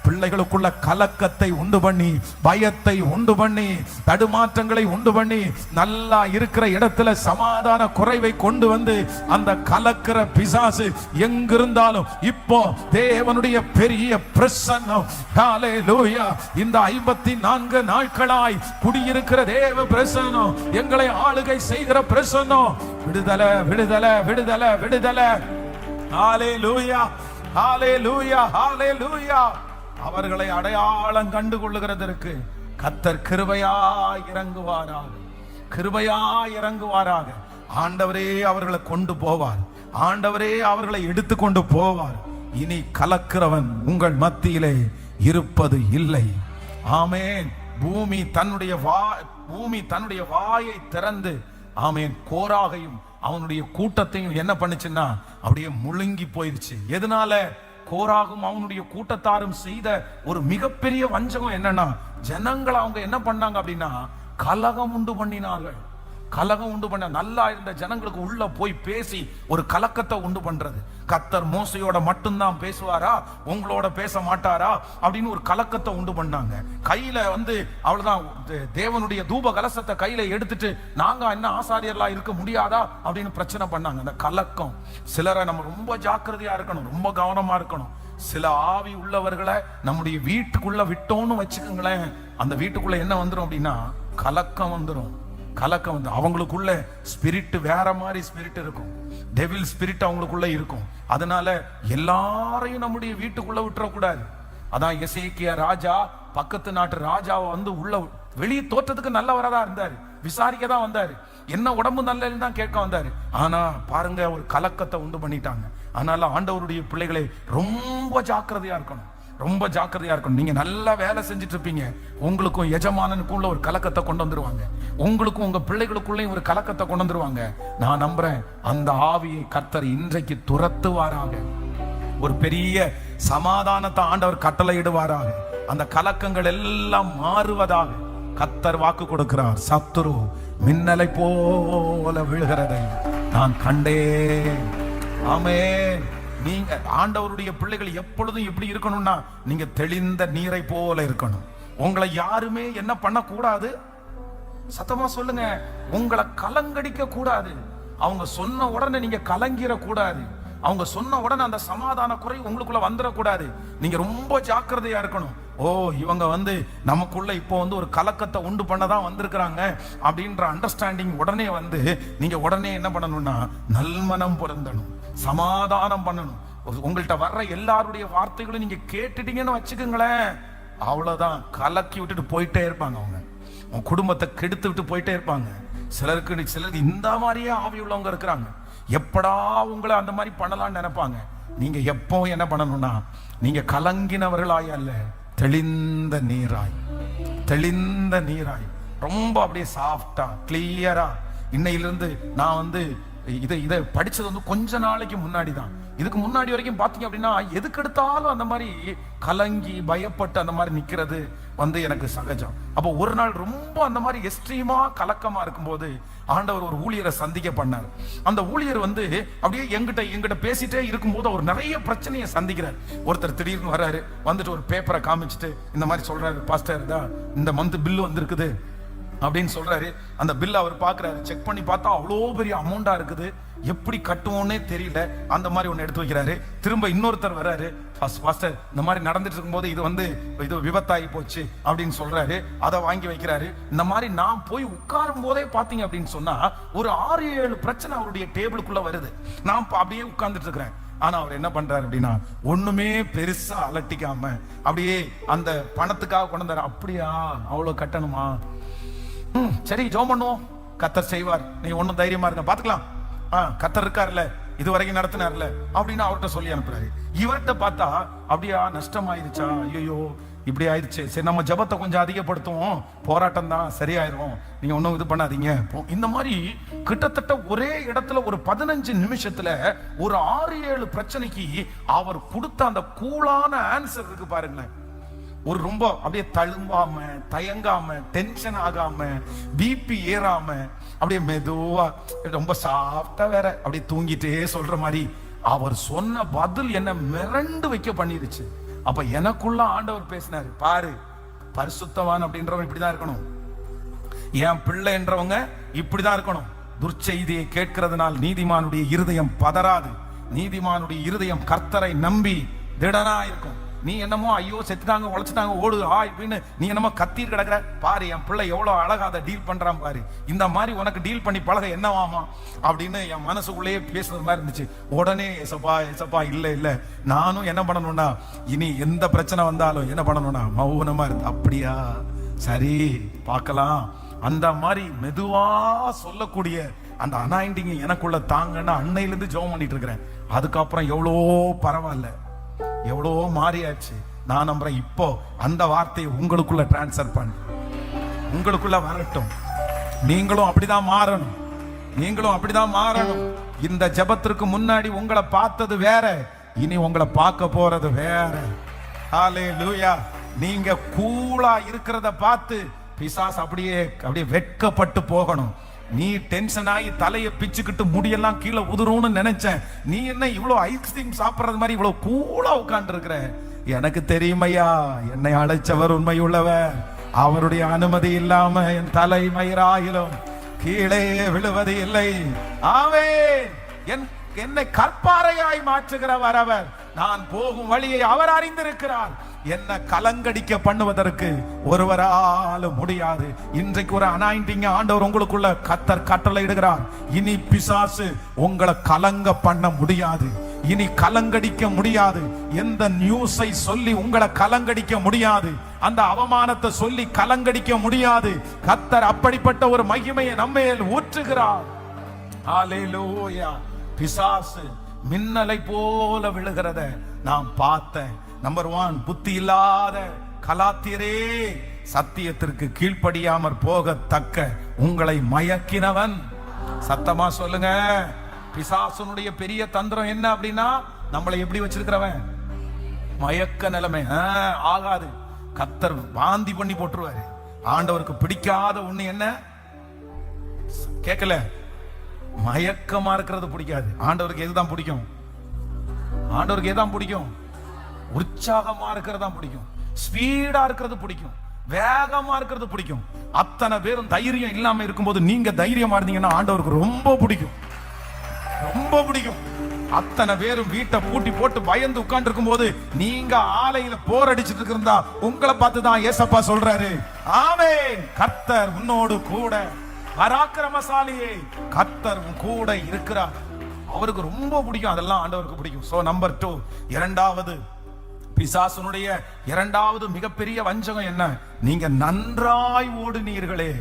A: பிள்ளைகளுக்குள்ள கலக்கத்தை உண்டு பண்ணி, பயத்தை உண்டு பண்ணி, தடுமாற்றங்களை உண்டு பண்ணி, நல்லா இருக்கிற இடத்துல சமாதான குறைவை கொண்டு வந்து அந்த கலக்கிற பிசாசு எங்கிருந்தாலும் இப்போ தேவனுடைய பெரிய பிரசன்னம், ஹல்லேலூயா, இந்த 54 நாட்களாய் குடியிருக்கிற தேவ பிரசன்னம், எங்களை ஆளுகை செய்கிற பிரசன்னம், விடுதலை விடுதலை விடுதலை விடுதலை. ஹல்லேலூயா ஹல்லேலூயா ஹல்லேலூயா. அவர்களை அடையாளம் கண்டு கொள்ளுகிறதற்கு கர்த்தர் கிருபையாய் இறங்குவாராக, கிருபையாய் இறங்குவாராக. ஆண்டவரே அவர்களை கொண்டு போவார், ஆண்டவரே அவர்களை எடுத்து கொண்டு போவார். இனி கலக்கிறவன் உங்கள் மத்தியிலே இருப்பது இல்லை. ஆமென். பூமி தன்னுடைய வாயை திறந்து, ஆமென், கோராகையும் அவனுடைய கூட்டத்தையும் என்ன பண்ணுச்சுன்னா அப்படியே முழுங்கி போயிருச்சு. எதனால? கோராகும் அவனுடைய கூட்டத்தாரும் செய்த ஒரு மிகப்பெரிய வஞ்சகம் என்னன்னா, ஜனங்களை அவங்க என்ன பண்ணாங்க அப்படின்னா கலகம் உண்டு பண்ணினார்கள். கலகம் உண்டு பண்ண, நல்லா இருந்த ஜனங்களுக்கு உள்ள போய் பேசி ஒரு கலக்கத்தை உண்டு பண்றது. கர்த்தர் மோசையோட மட்டும்தான் பேசுவாரா, உங்களோட பேச மாட்டாரா அப்படின்னு ஒரு கலக்கத்தை உண்டு பண்ணாங்க. கையில அவ்வளவுதான், தேவனுடைய தூப கலசத்தை கையில எடுத்துட்டு நாங்க என்ன ஆசாரியர்களா இருக்க முடியாதா அப்படின்னு பிரச்சனை பண்ணாங்க. அந்த கலக்கம். சிலரை நம்ம ரொம்ப ஜாக்கிரதையா இருக்கணும், ரொம்ப கவனமா இருக்கணும். சில ஆவி உள்ளவர்களை நம்முடைய வீட்டுக்குள்ள விட்டோன்னு வச்சுக்கோங்களேன், அந்த வீட்டுக்குள்ள என்ன வந்துடும் அப்படின்னா கலக்கம் வந்துடும். கலக்கம் வந்து அவங்களுக்குள்ள ஸ்பிரிட் வேற மாதிரி ஸ்பிரிட் இருக்கும், டெவில் ஸ்பிரிட் அவங்களுக்குள்ள இருக்கும். அதனால எல்லாரையும் நம்முடைய வீட்டுக்குள்ள விட்டுறக்கூடாது. அதான் எசேக்கியா ராஜா பக்கத்து நாட்டு ராஜாவை உள்ள வெளியே தோற்றத்துக்கு நல்லவரா தான் இருந்தாரு, விசாரிக்க தான் வந்தாரு, என்ன உடம்பு நல்லதுன்னு தான் கேட்க வந்தாரு. ஆனா பாருங்க, ஒரு கலக்கத்தை உண்டு பண்ணிட்டாங்க. அதனால ஆண்டவருடைய பிள்ளைகளை ரொம்ப ஜாக்கிரதையா இருக்கணும், ரொம்ப ஜாக்கிரதையா இருக்கணும். நீங்க நல்லா வேலை செஞ்சுட்டு இருப்பீங்க, உங்களுக்கும் எஜமானனுக்குள்ள ஒரு கலக்கத்தை கொண்டு வந்துருவாங்க, உங்களுக்கும் உங்க பிள்ளைகளுக்குள்ளேயும் ஒரு கலக்கத்தை கொண்டு வந்துருவாங்க. நான் நம்புறேன் அந்த ஆவியை கர்த்தர் இன்றைக்கு துரத்துவாராக, ஒரு பெரிய சமாதானத்தை ஆண்டவர் கட்டளையிடுவாராக, அந்த கலக்கங்கள் எல்லாம் மாறுவதாக கர்த்தர் வாக்கு கொடுக்கிறார். சத்துரு மின்னலை போல விழுகிறதை நான் கண்டேன். ஆமென். நீங்க ஆண்டவருடைய பிள்ளைகள் எப்பொழுதும் எப்படி இருக்கணும்னா, நீங்க தெளிந்த நீரை போல இருக்கணும். உங்களை யாருமே என்ன பண்ண கூடாது, சத்தமா சொல்லுங்க, உங்களை கலங்கடிக்க கூடாது. அவங்க சொன்ன உடனே நீங்க கலங்கிர கூடாது, அவங்க சொன்ன உடனே அந்த சமாதான குறை உங்களுக்குள்ள வந்துடக்கூடாது. நீங்க ரொம்ப ஜாக்கிரதையா இருக்கணும். ஓ, இவங்க நமக்குள்ள இப்போ ஒரு கலக்கத்தை உண்டு பண்ணதான் வந்திருக்கிறாங்க அப்படின்ற அண்டர்ஸ்டாண்டிங் உடனே நீங்க உடனே என்ன பண்ணணும்னா நல்மனம் பொருந்தணும், சமாதானம் பண்ணணும். உங்கள்கிட்ட வர்ற எல்லாருடைய வார்த்தைகளும் நீங்க கேட்டுட்டீங்கன்னு வச்சுக்கோங்களேன், அவ்வளவுதான், கலக்கி விட்டுட்டு போயிட்டே இருப்பாங்க. அவங்க உங்க குடும்பத்தை கெடுத்து விட்டு போயிட்டே இருப்பாங்க. சிலருக்கு இந்த மாதிரியே ஆவி உள்ளவங்க இருக்கிறாங்க. எப்படா உங்களை அந்த மாதிரி பண்ணலாம்னு நினைப்பாங்க. நீங்க எப்போ என்ன பண்ணணும்னா, நீங்க கலங்கினவர்களாய் அல்ல, தெளிந்த நீராய், தெளிந்த நீராய், ரொம்ப அப்படியே சாஃப்டா கிளியரா. இன்னையிலிருந்து நான் இதை படிச்சது கொஞ்ச நாளைக்கு முன்னாடி தான். இதுக்கு முன்னாடி வரைக்கும் பாத்தீங்க அப்படின்னா எதுக்கு எடுத்தாலும் அந்த மாதிரி கலங்கி பயப்பட்டு அந்த மாதிரி நிக்கிறது எனக்கு சகஜம். அப்போ ஒரு நாள் ரொம்ப அந்த மாதிரி எக்ஸ்ட்ரீமா கலக்கமா இருக்கும்போது ஆண்டவர் ஒரு ஊழியரை சந்திக்க பண்ணார். அந்த ஊழியர் அப்படியே எங்கிட்ட பேசிட்டே இருக்கும்போது அவர் நிறைய பிரச்சனையை சந்திக்கிறார். ஒருத்தர் திடீர்னு வர்றாரு, வந்துட்டு ஒரு பேப்பரை காமிச்சிட்டு இந்த மாதிரி சொல்றாரு, பாஸ்டர் தான் இந்த மந்த் பில்லு வந்திருக்குது அப்படின்னு சொல்றாரு. அந்த பில் அவர் பாக்குறாரு, செக் பண்ணி பார்த்தா அவ்வளோ பெரிய அமௌண்டா இருக்குது, எப்படி கட்டுவோன்னே தெரியல. அந்த மாதிரி ஒன்று எடுத்து வைக்கிறாரு. திரும்ப இன்னொருத்தர் வர்றாரு, பாஸ்டர் இந்த மாதிரி நடந்துட்டு இருக்கும்போது இது விபத்தாகி போச்சு அப்படின்னு சொல்றாரு. அதை வாங்கி வைக்கிறாரு. இந்த மாதிரி நான் போய் உட்காரும் போதே பாத்தீங்க அப்படின்னு சொன்னா ஒரு 6-7 பிரச்சனை அவருடைய டேபிளுக்குள்ள வருது. நான் அப்படியே உட்கார்ந்துட்டு இருக்கிறேன். ஆனா அவர் என்ன பண்றாரு அப்படின்னா, ஒண்ணுமே பெருசா அலட்டிக்காம அப்படியே அந்த பணத்துக்காக கொண்டு வந்தாரு. அப்படியா, அவ்வளவு கட்டணுமா, சரி ஜெபம் பண்ணுவோம், கர்த்தர் செய்வார், நீ ஒன்னும் தைரியமா இருக்க, பாத்துக்கலாம், கர்த்தர் இருக்காருல்ல, இது வரைக்கும் நடத்தினார்ல அப்படின்னு அவர்கிட்ட சொல்லி அனுப்புறாரு. இவர்கிட்ட பார்த்தா அப்படியா நஷ்டமாயிருச்சா, ஐயோ இப்படி ஆயிடுச்சு, சரி நம்ம ஜெபத்தை கொஞ்சம் அதிகப்படுத்துவோம், போராட்டம் தான் சரியாயிரும், நீங்க ஒன்னும் இது பண்ணாதீங்க. இந்த மாதிரி கிட்டத்தட்ட ஒரே இடத்துல ஒரு 15 நிமிஷத்துல ஒரு 6-7 பிரச்சனைக்கு அவர் கொடுத்த அந்த கூலான ஆன்சர் இருக்கு பாருங்களேன். ஒரு ரொம்ப அப்படியே தழும்பாம, தயங்காம, டென்ஷன் ஆகாம, பிபி ஏறாம, அப்படியே மெதுவா ரொம்ப சாஃப்டா வேற அப்படியே தூங்கிட்டே சொல்ற மாதிரி அவர் சொன்ன பதில் என்ன மிரண்டு வைக்க பண்ணிருச்சு. அப்ப எனக்குள்ள ஆண்டவர் பேசினாரு, பாரு பரிசுத்தவான் அப்படின்றவன் இப்படிதான் இருக்கணும், என் பிள்ளை என்றவங்க இப்படிதான் இருக்கணும். துர்ச்செய்தியை கேட்கிறதுனால் நீதிமானுடைய இருதயம் பதறாது, நீதிமானுடைய இருதயம் கர்த்தரை நம்பி திடனா இருக்கும். நீ என்னமோ ஐயோ செத்துட்டாங்க உழைச்சிட்டாங்க ஓடு அப்படின்னு நீ என்னமோ கத்திட்டு கிடக்குற, பாரு என் பிள்ளை எவ்வளவு அழகா அதை டீல் பண்றான் பாரு, இந்த மாதிரி உனக்கு டீல் பண்ணி பழக என்னவாமா அப்படின்னு என் மனசுக்குள்ளேயே பேசுறது மாதிரி இருந்துச்சு. உடனே ஏசப்பா ஏசப்பா இல்ல நானும் என்ன பண்ணணும்னா, இனி எந்த பிரச்சனை வந்தாலும் என்ன பண்ணணும்னா மௌனமா இருந்து, அப்படியா சரி பார்க்கலாம், அந்த மாதிரி மெதுவா சொல்லக்கூடிய அந்த அனாயிண்டிங் எனக்குள்ள தாங்கன்னா அன்னையிலிருந்து ஜெபம் பண்ணிட்டு இருக்கிறேன். அதுக்கப்புறம் எவ்வளோ பரவாயில்ல, எவ்வளோ மாறியாச்சு. நான் நம்புறேன் இப்போ அந்த வார்த்தையை உங்களுக்குள்ள டிரான்ஸ்ஃபர் பண்ண, உங்களுக்குள்ள வரட்டும். நீங்களும் அப்படிதான் மாறணும், நீங்களும் அப்படிதான் மாறணும். இந்த ஜெபத்திற்கு முன்னாடி உங்களை பார்த்தது வேற, இனி உங்களை பார்க்க போறது வேற. ஹல்லேலூயா. நீங்க கூலா இருக்கிறத பார்த்து பிசாசு அப்படியே வெட்கப்பட்டு போகணும். நீ டென்ஷன் ஆகி தலையை பிச்சுக்கிட்டு முடியெல்லாம் கீழே உதுரும்னு நினைச்சேன், நீ என்ன இவ்வளவு ஐஸ்கிரீம் சாப்பிடுறது மாதிரி இவ்வளவு கூலா உட்கார்ந்து இருக்கிற? எனக்கு தெரியுமையா, என்னை அழைச்சவர் உண்மையுள்ளவர், அவருடைய அனுமதி இல்லாம என் தலை மயிராயிலும் கீழே விழுவது இல்லை. ஆமென். என்னை கற்பாறையாய் மாற்றுகிறவர் அவர், நான் போகும் வழியை அவர் அறிந்திருக்கிறார். என்ன கலங்கடிக்க பண்ணுவதற்கு ஒருவராலும் முடியாது. இன்றைக்கு ஒரு அனாயிண்டிங் ஆண்டவர் உங்களுக்குள்ள கர்த்தர் கட்டளை இடுகிறார். இனி பிசாசு உங்களை கலங்க பண்ண முடியாது, இனி கலங்கடிக்க முடியாது. எந்த நியூஸை சொல்லி உங்களை கலங்கடிக்க முடியாது, அந்த அவமானத்தை சொல்லி கலங்கடிக்க முடியாது. கர்த்தர் அப்படிப்பட்ட ஒரு மகிமையை நம்மேல் ஊற்றுகிறார். ஹல்லேலூயா. பிசாசு மின்னலை போல விழுகிறத நான் பார்த்தேன். நம்பர் 1, புத்தி இல்லாத கலாத்தியரே, சத்தியத்திற்கு கீழ்ப்படியாமற் போகத்தக்க உங்களை மயக்கினவன். சத்தமா சொல்லுங்க. பிசாசுனுடைய பெரிய தந்திரம் என்ன அப்படின்னா, நம்மளை எப்படி வச்சிருக்கிறவன்? மயக்க நிலைமை. ஆகாது, கர்த்தர் வாந்தி பண்ணி போட்டுருவாரு. ஆண்டவருக்கு பிடிக்காத ஒண்ணு என்ன கேட்கல? மயக்கமா இருக்கிறது பிடிக்காது. ஆண்டவருக்கு எதுதான் பிடிக்கும்? ஆண்டவருக்கு எதுதான் பிடிக்கும்? உற்சாகமா இருக்கிறது தான் பிடிக்கும், ஸ்பீடா இருக்கிறது பிடிக்கும், வேகமா இருக்கிறது பிடிக்கும். அத்தனை பேரும் தைரியம் இல்லாம இருக்கும்போது நீங்க தைரியமா இருந்தீங்கன்னா ஆண்டவருக்கு ரொம்ப பிடிக்கும், ரொம்ப பிடிக்கும். அத்தனை பேரும் வீட்டை பூட்டி போட்டு பயந்து உட்கார்ந்து இருக்கும் போது நீங்க ஆலையில போர் அடிச்சிட்டு இருந்தா உங்களை பார்த்து தான் ஏசப்பா சொல்றாரு, ஆமென், கர்த்தர் உன்னோடு கூட, பராக்கிரமசாலியே, கர்த்தர் கூட இருக்கிறார். அவருக்கு ரொம்ப பிடிக்கும், அதெல்லாம் ஆண்டவருக்கு பிடிக்கும். சோ நம்பர் 2, இரண்டாவது பிசாசுனுடைய இரண்டாவது மிகப்பெரிய வஞ்சகம் என்ன? நீங்க நன்றாய் ஓடுனீர்களே,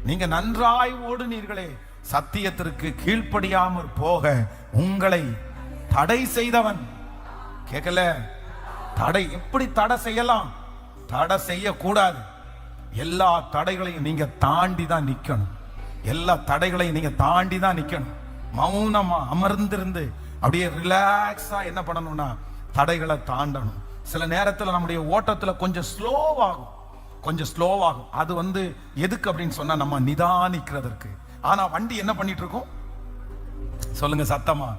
A: நீங்க நன்றாய் ஓடுனீர்களே, சத்தியத்திற்கு கீழ்ப்படியாமற் போக உங்களை தடை செய்தவன். கேட்கல? தடை எப்படி தடை செய்யலாம்? தடை செய்யக்கூடாது. எல்லா தடைகளையும் நீங்க தாண்டி தான் நிக்கணும், எல்லா தடைகளையும் நீங்க தாண்டி தான் நிக்கணும். மௌனமா அமர்ந்திருந்து அப்படியே ரிலாக்ஸா என்ன பண்ணணும்னா தடைகளை தாண்டணும். சில நேரத்தில் நம்முடைய ஓட்டத்துல கொஞ்சம் ஸ்லோவாகும், கொஞ்சம் ஸ்லோவாகும். அது எதுக்கு அப்படின்னு சொன்னா நம்ம நிதானிக்கிறதற்கு. ஆனா வண்டி என்ன பண்ணிட்டு இருக்கும்? சொல்லுங்க சத்தமா.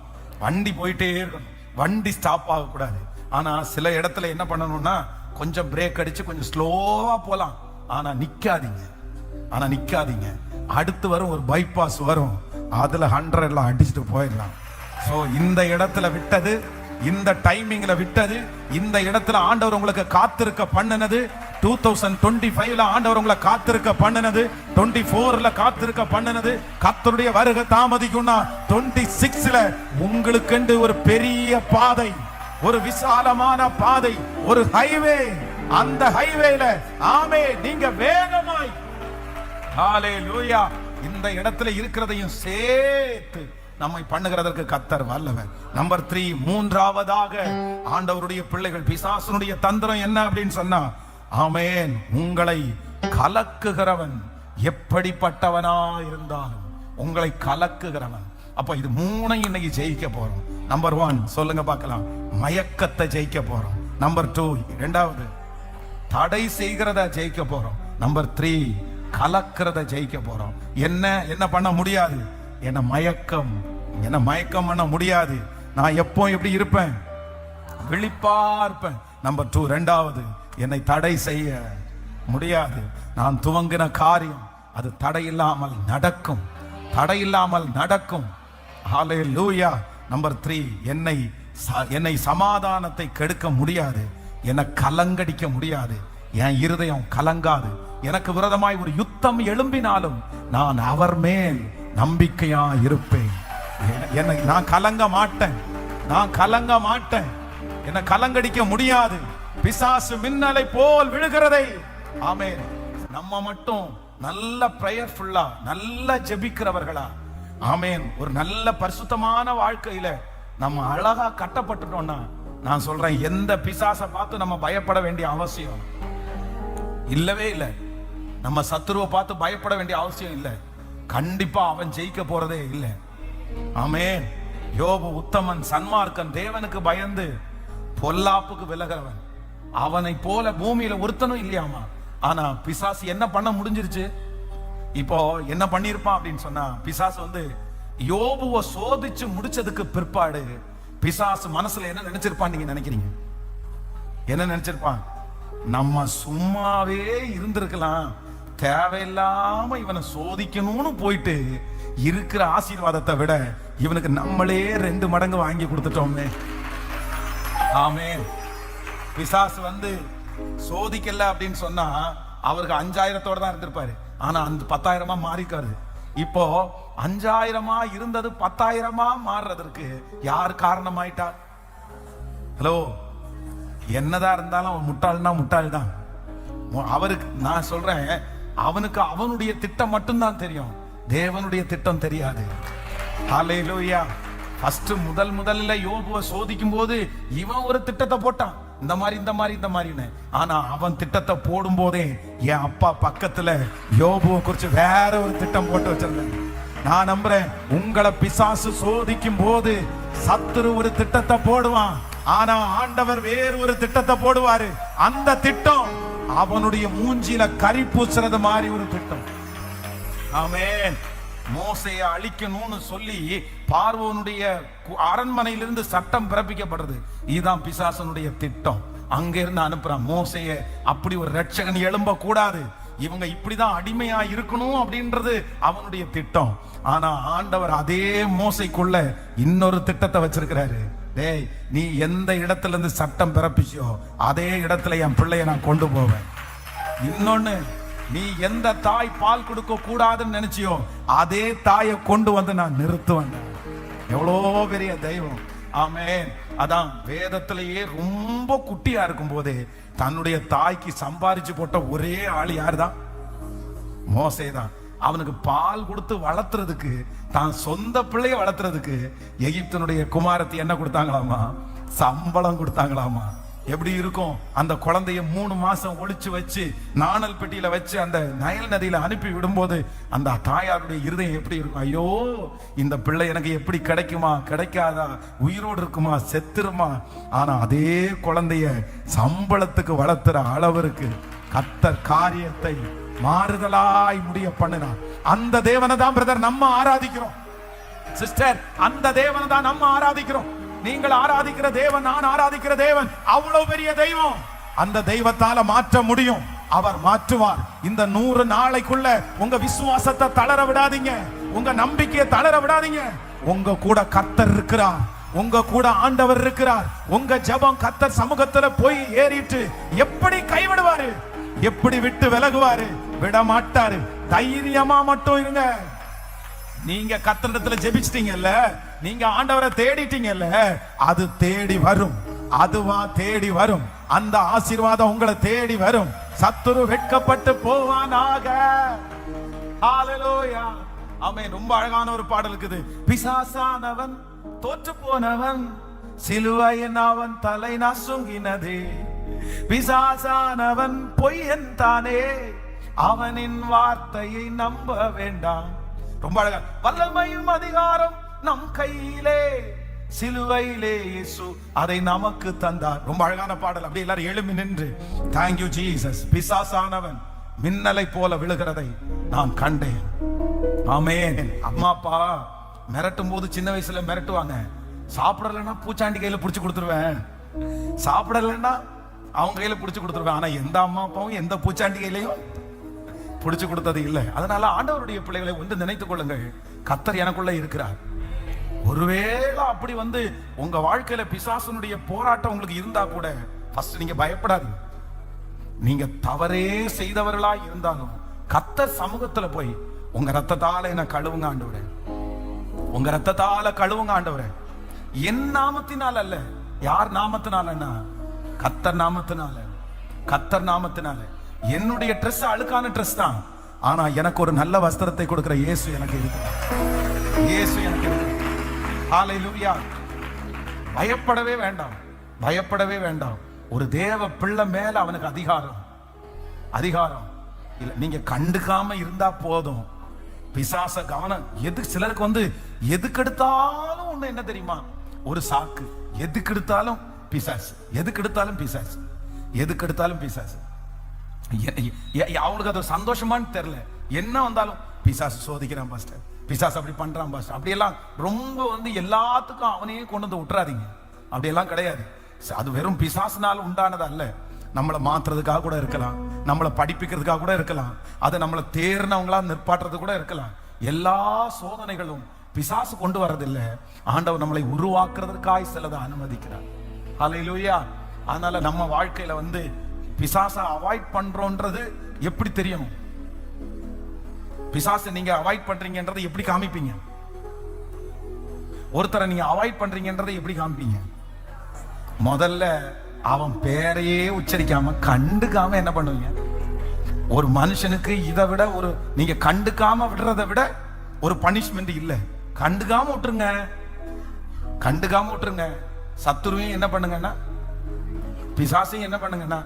A: வண்டி போயிட்டே இருக்கணும், வண்டி ஸ்டாப் ஆக கூடாது. ஆனா சில இடத்துல என்ன பண்ணணும்னா கொஞ்சம் பிரேக் அடிச்சு கொஞ்சம் ஸ்லோவா போலாம். ஆனா நிக்காதீங்க, ஆனா நிக்காதீங்க. அடுத்து வரும் ஒரு பைபாஸ் வரும், அதுல 100 எல்லாம் அடிச்சுட்டு போயிடலாம். சோ இந்த இடத்துல விட்டது, இந்த டைமிங்ல விட்டது, இந்த இடத்துல ஆண்டவர் உங்களுக்கு காத்திருக்க பண்ணினது. 2025ல ஆண்டவர் உங்களை காத்திருக்க பண்ணினது, 24ல காத்திருக்க பண்ணினது. கர்த்தருடைய வருகை தாமதிக்கும்னா 26ல உங்களுக்கு ஒரு பெரிய பாதை, ஒரு விசாலமான பாதை, ஒரு ஹைவே. அந்த ஹைவேல நீங்க வேகமாய் ஹல்லேலூயா இந்த இடத்துல இருக்கிறதையும் சேர்த்து நம்மை பண்ணுகிறதற்கு கர்த்தர் வல்லவர். நம்பர் 3, மூன்றாவதாக ஆண்டவருடைய பிள்ளைகள் பிசாசுனுடைய தந்திரம் என்ன அப்படின்னு சொன்னா, ஆமென், உங்களை கலக்குகிறவன் எப்படிப்பட்டவனா இருந்தாலும் உங்களை கலக்குகிறவன். அப்ப இது 3 இன்னைக்கு ஜெயிக்க போறோம். நம்பர் 1 சொல்லுங்க பார்க்கலாம், மயக்கத்தை ஜெயிக்க போறோம். நம்பர் 2 இரண்டாவது தடை செய்கிறத ஜெயிக்க போறோம். நம்பர் 3, கலக்கிறத ஜெயிக்க போறோம். என்ன பண்ண முடியாது? என்ன மயக்கம் பண்ண முடியாது. நான் எப்போ எப்படி இருப்பேன்? விழிப்பா இருப்பேன். நம்பர் 2, இரண்டாவது, என்னை தடை செய்ய முடியாது. நான் துவங்கின காரியம் அது தடையில்லாமல் நடக்கும். ஹல்லேலூயா. நம்பர் 3, என்னை சமாதானத்தை கெடுக்க முடியாது, என்னை கலங்கடிக்க முடியாது. என் இருதயம் கலங்காது. எனக்கு விரோதமாய் ஒரு யுத்தம் எழும்பினாலும் நான் அவர் மேல் நம்பிக்கையா இருப்பேன். நான் கலங்க மாட்டேன். என்னை கலங்கடிக்க முடியாது. பிசாசு மின்னலை போல் விழுகிறதை. ஆமென். நம்ம மட்டும் நல்ல பிரேயர்ஃபுல்லா, நல்ல ஜெபிக்கிறவர்களா, ஆமென், ஒரு நல்ல பரிசுத்தமான வாழ்க்கையில நம்ம அழகா கட்டப்பட்டுட்டோம்னா, நான் சொல்றேன், எந்த பிசாசை பார்த்து நம்ம பயப்பட வேண்டிய அவசியம் இல்லவே இல்லை. நம்ம சத்துருவை பார்த்து பயப்பட வேண்டிய அவசியம் இல்லை. கண்டிப்பா அவன் ஜெயிக்க போறதே இல்லை. ஆமென். யோபு உத்தமன், சன்மார்க்கன், தேவனுக்கு பயந்து பொல்லாப்புக்கு விலகிறவன். அவனை போல பூமியில ஒருத்தனும் இல்லையாமா. ஆனா பிசாசு என்ன பண்ண முடிஞ்சிருச்சு? இப்போ என்ன பண்ணிருப்பான் அப்படின்னு சொன்னா, பிசாசு யோபுவை சோதிச்சு முடிச்சதுக்கு பிற்பாடு பிசாசு மனசுல என்ன நினைச்சிருப்பான் நீங்க நினைக்கிறீங்க? என்ன நினைச்சிருப்பான்? நம்ம சும்மாவே இருந்திருக்கலாம், தேவையில்லாம இவனை சோதிக்கணும்னு போயிட்டு இருக்கிற ஆசீர்வாதத்தை விட இவனுக்கு நம்மளே 2 மடங்கு வாங்கி கொடுத்துட்டோமே. ஆமென். பிசாசு சோதிக்கல அப்படின்னு சொன்னா அவருக்கு 5000 தான் இருந்திருப்பாரு. ஆனா அந்த 10,000 மாறிக்காரு. இப்போ 5000 இருந்தது 10,000 மாறுறதற்கு யார் காரணமாயிட்டார்? ஹலோ, என்னதான் இருந்தாலும் அவன் முட்டாள் தான். அவருக்கு நான் சொல்றேன், அவனுக்கு அவனுடைய திட்டம் மட்டும்தான் தெரியும், தேவனுடைய திட்டம் தெரியாது. ஹல்லேலூயா. ஃபர்ஸ்ட் முதல்ல யோபுவை சோதிக்கும் போது இவன் ஒரு திட்டத்தை போட்டான், இந்த மாதிரின்னு. ஆனா அவன் திட்டத்தை போடும் போதே என் அப்பா பக்கத்துல யோபுவை குறிச்சு வேற ஒரு திட்டம் போட்டு வச்சிருந்தேன். நான் நம்புறேன், உங்களை பிசாசு சோதிக்கும் போது சத்துரு ஒரு திட்டத்தை போடுவான், ஆனா ஆண்டவர் வேறு ஒரு திட்டத்தை போடுவாரு. அந்த திட்டம் அவனுடைய மூஞ்சில கரி பூசுறது மாதிரி ஒரு திட்டம். ஆமென். மோசையை அழிக்கணும்னு சொல்லி பார்வோனுடைய அரண்மனையிலிருந்து சட்டம் பிறப்பிக்கப்படுறது. இதுதான் பிசாசனுடைய திட்டம். அங்க இருந்து அனுப்புறான் மோசைய. அப்படி ஒரு ரட்சகன் எழும்ப கூடாது, இவங்க இப்படிதான் அடிமையா இருக்கணும் அப்படின்றது அவனுடைய திட்டம். ஆனா ஆண்டவர் அதே மோசைக்குள்ள இன்னொரு திட்டத்தை வச்சிருக்கிறாரு. டேய், நீ எந்த இடத்துல இருந்து சட்டம் பிறப்பிச்சியோ அதே இடத்துல என் பிள்ளைய நான் கொண்டு போவேன். இன்னொன்னு, நீ எந்த தாய் பால் கொடுக்க கூடாதுன்னு நினைச்சியோ அதே தாயை கொண்டு நான் நிறுத்துவேன். எவ்வளோ பெரிய தெய்வம். ஆமென். அதான் வேதத்திலேயே ரொம்ப குட்டியா இருக்கும் போதே தன்னுடைய தாய்க்கு சம்பாரிச்சு போட்ட ஒரே ஆள் யாருதான்? மோசே தான். அவனுக்கு பால் கொடுத்து வளர்த்துறதுக்கு, தான் சொந்த பிள்ளைய வளர்த்துறதுக்கு எகிப்தினுடைய குமாரத்தி என்ன கொடுத்தாங்களாமா? சம்பளம் கொடுத்தாங்களாமா. எப்படி இருக்கும்? அந்த குழந்தைய 3 மாசம் ஒளிச்சு வச்சு நாணல் பெட்டியில வச்சு அந்த நைல் நதியில அனுப்பி விடும்போது அந்த தாயாருடைய இருதயம் எப்படி இருக்கும்? ஐயோ, இந்த பிள்ளை எனக்கு எப்படி கிடைக்குமா, கிடைக்காதா, உயிரோடு இருக்குமா, செத்துருமா? ஆனா அதே குழந்தைய சம்பளத்துக்கு வளர்த்துற அளவிற்கு கர்த்தர் காரியத்தை மாறுதலாய் முடிய பண்ணினார். அந்த தேவனை தான் பிரதர் நம்ம ஆராதிக்கிறோம். சிஸ்டர், அந்த தேவனை தான் நம்ம ஆராதிக்கிறோம். நீங்கள் ஆராதிக்கிற தேவன், நான் ஆராதிக்கிற தேவன் அவ்வளவு பெரிய தெய்வம். அந்த தெய்வத்தால மாற்ற முடியும். அவர் மாற்றுவார். இந்த 100 நாளைக்குள்ள உங்க விசுவாசத்தை தளர விடாதீங்க, உங்க நம்பிக்கையை தளர விடாதீங்க. உங்க கூட கர்த்தர் இருக்கிறார், உங்க கூட ஆண்டவர் இருக்கிறார். உங்க ஜெபம் கர்த்தர் சமூகத்துல போய் ஏறிட்டு எப்படி கைவிடுவாரு, எப்படி விட்டு விலகுவாரு? விட மாட்டாரு. தைரியமா மட்டும் இருங்க. நீங்க கர்த்தரிடத்துல ஜெபிச்சிட்டீங்கல்ல, நீங்க ஆண்டவரை தேடிட்டீங்கல்ல, அது தேடி வரும். அதுவா தேடி வரும். அந்த ஆசீர்வாதம் உங்களை தேடி வரும். சத்துரு வெட்கப்பட்டு போவானாக. ஹல்லேலூயா. ஆமென். ரொம்ப அழகான ஒரு பாடல் இருக்குது. பிசாசானவன் தோற்று போனவன், சிலுவையின் அவன் தலை நசுங்கினதே. பிசாசானவன் பொய்யன் தானே, அவனின் வார்த்தையை நம்ப வேண்டாம். ரொம்ப அழகா. வல்லமையும் அதிகாரம் நம் கையிலே, சிலுவையிலே இயேசு அதை நமக்கு தந்தார். ரொம்ப அழகான பாடல். அப்படி எல்லாரும் எழும்பி நின்று தேங்க்யூ ஜீசஸ். பிசாசானவன் மின்னலை போல விழுகிறதை நான் கண்டேன். ஆமென். அம்மா அப்பா மிரட்டும் போது சின்ன வயசுல மிரட்டுவாங்க. சாப்பிடலன்னா பூச்சாண்டி கையில புடிச்சு கொடுத்துருவேன், சாப்பிடலன்னா அவங்க கையில புடிச்சு கொடுத்துருவேன். ஆனா எந்த அம்மா அப்பாவும் எந்த பூச்சாண்டி கையிலையும் புடிச்சு கொடுத்தது இல்லை. அதனால ஆண்டவருடைய பிள்ளைகளை ஒன்று நினைத்துக் கொள்ளுங்கள், கர்த்தர் எனக்குள்ள இருக்கிறார். ஒருவேளை அப்படி உங்க வாழ்க்கையில பிசாசனுடைய போராட்டம் உங்களுக்கு இருந்தா கூட ஃபர்ஸ்ட் நீங்க பயப்படாது. நீங்க தவறே செய்தவர்களா இருந்தாலும் கர்த்தர் சமூகத்துல போய் உங்க ரத்தத்தால என்ன கழுவுங்க ஆண்டவரே, உங்க ரத்தத்தால கழுவுங்க ஆண்டவரே. என் நாமத்தினால் அல்ல. யார் நாமத்தினாலன்னா கர்த்தர் நாமத்தினால. கர்த்தர் நாமத்தினால. என்னுடைய ட்ரெஸ் அழுக்கான ட்ரெஸ் தான், ஆனா எனக்கு ஒரு நல்ல வஸ்திரத்தை கொடுக்கிற இயேசு எனக்கு இருக்கு. இயேசு எனக்கு இருக்கு. ஹல்லேலூயா. பயப்படவே வேண்டாம், பயப்படவே வேண்டாம். ஒரு தேவ பிள்ளை மேல அவனுக்கு அதிகாரம் இல்ல. நீங்க கண்டுக்காம இருந்தா போதும். பிசாச கவனம் சிலருக்கு எதுக்கெடுத்தாலும் ஒண்ணு என்ன தெரியுமா, ஒரு சாக்கு. எதுக்கெடுத்தாலும் பிசாசு, எதுக்கெடுத்தாலும் பிசாசு, எதுக்கெடுத்தாலும் பிசாசு. அவங்களுக்கு அது சந்தோஷமான்னு தெரியல. என்ன வந்தாலும் பிசாசு சோதிக்கிறான் பாஸ்டர், பிசாசு அப்படி பண்றான் பாஸ்டர். அப்படியெல்லாம் ரொம்ப எல்லாத்துக்கும் அவனையே கொண்டு விட்டுறாதீங்க. அப்படியெல்லாம் கிடையாது. அது வெறும் பிசாசுனால உண்டானது அல்ல. நம்மளை மாத்துறதுக்காக கூட இருக்கலாம், நம்மளை படிப்பிக்கிறதுக்காக கூட இருக்கலாம், அதை நம்மளை தேர்னவங்களா நிற்பாட்டுறது கூட இருக்கலாம். எல்லா சோதனைகளும் பிசாசு கொண்டு வரதில்லை. ஆண்டவர் நம்மளை உருவாக்குறதுக்காக சிலதை அனுமதிக்கிறார். ஹல்லேலூயா. அதனால நம்ம வாழ்க்கையில பிசாசை அவாய்ட் பண்றோன்றது எப்படி தெரியும்? பிசாசை நீங்க அவாய்ட் பண்றீங்கன்றதை எப்படி காமிப்பீங்க? ஒருத்தரை நீங்க அவாய்ட் பண்றீங்கன்றதை எப்படி காமிப்பீங்க? முதல்ல அவன் பேரையே உச்சரிக்காம கண்டுக்காம என்ன பண்ணுவீங்க? ஒரு மனுஷனுக்கு இதை விட நீங்க கண்டுக்காம விடுறதை விட ஒரு பனிஷ்மெண்ட் இல்ல. கண்டுக்காம விட்டுருங்க, கண்டுக்காம விட்டுருங்க. சத்துருவையும் என்ன பண்ணுங்கன்னா, பிசாசையும் என்ன பண்ணுங்கன்னா,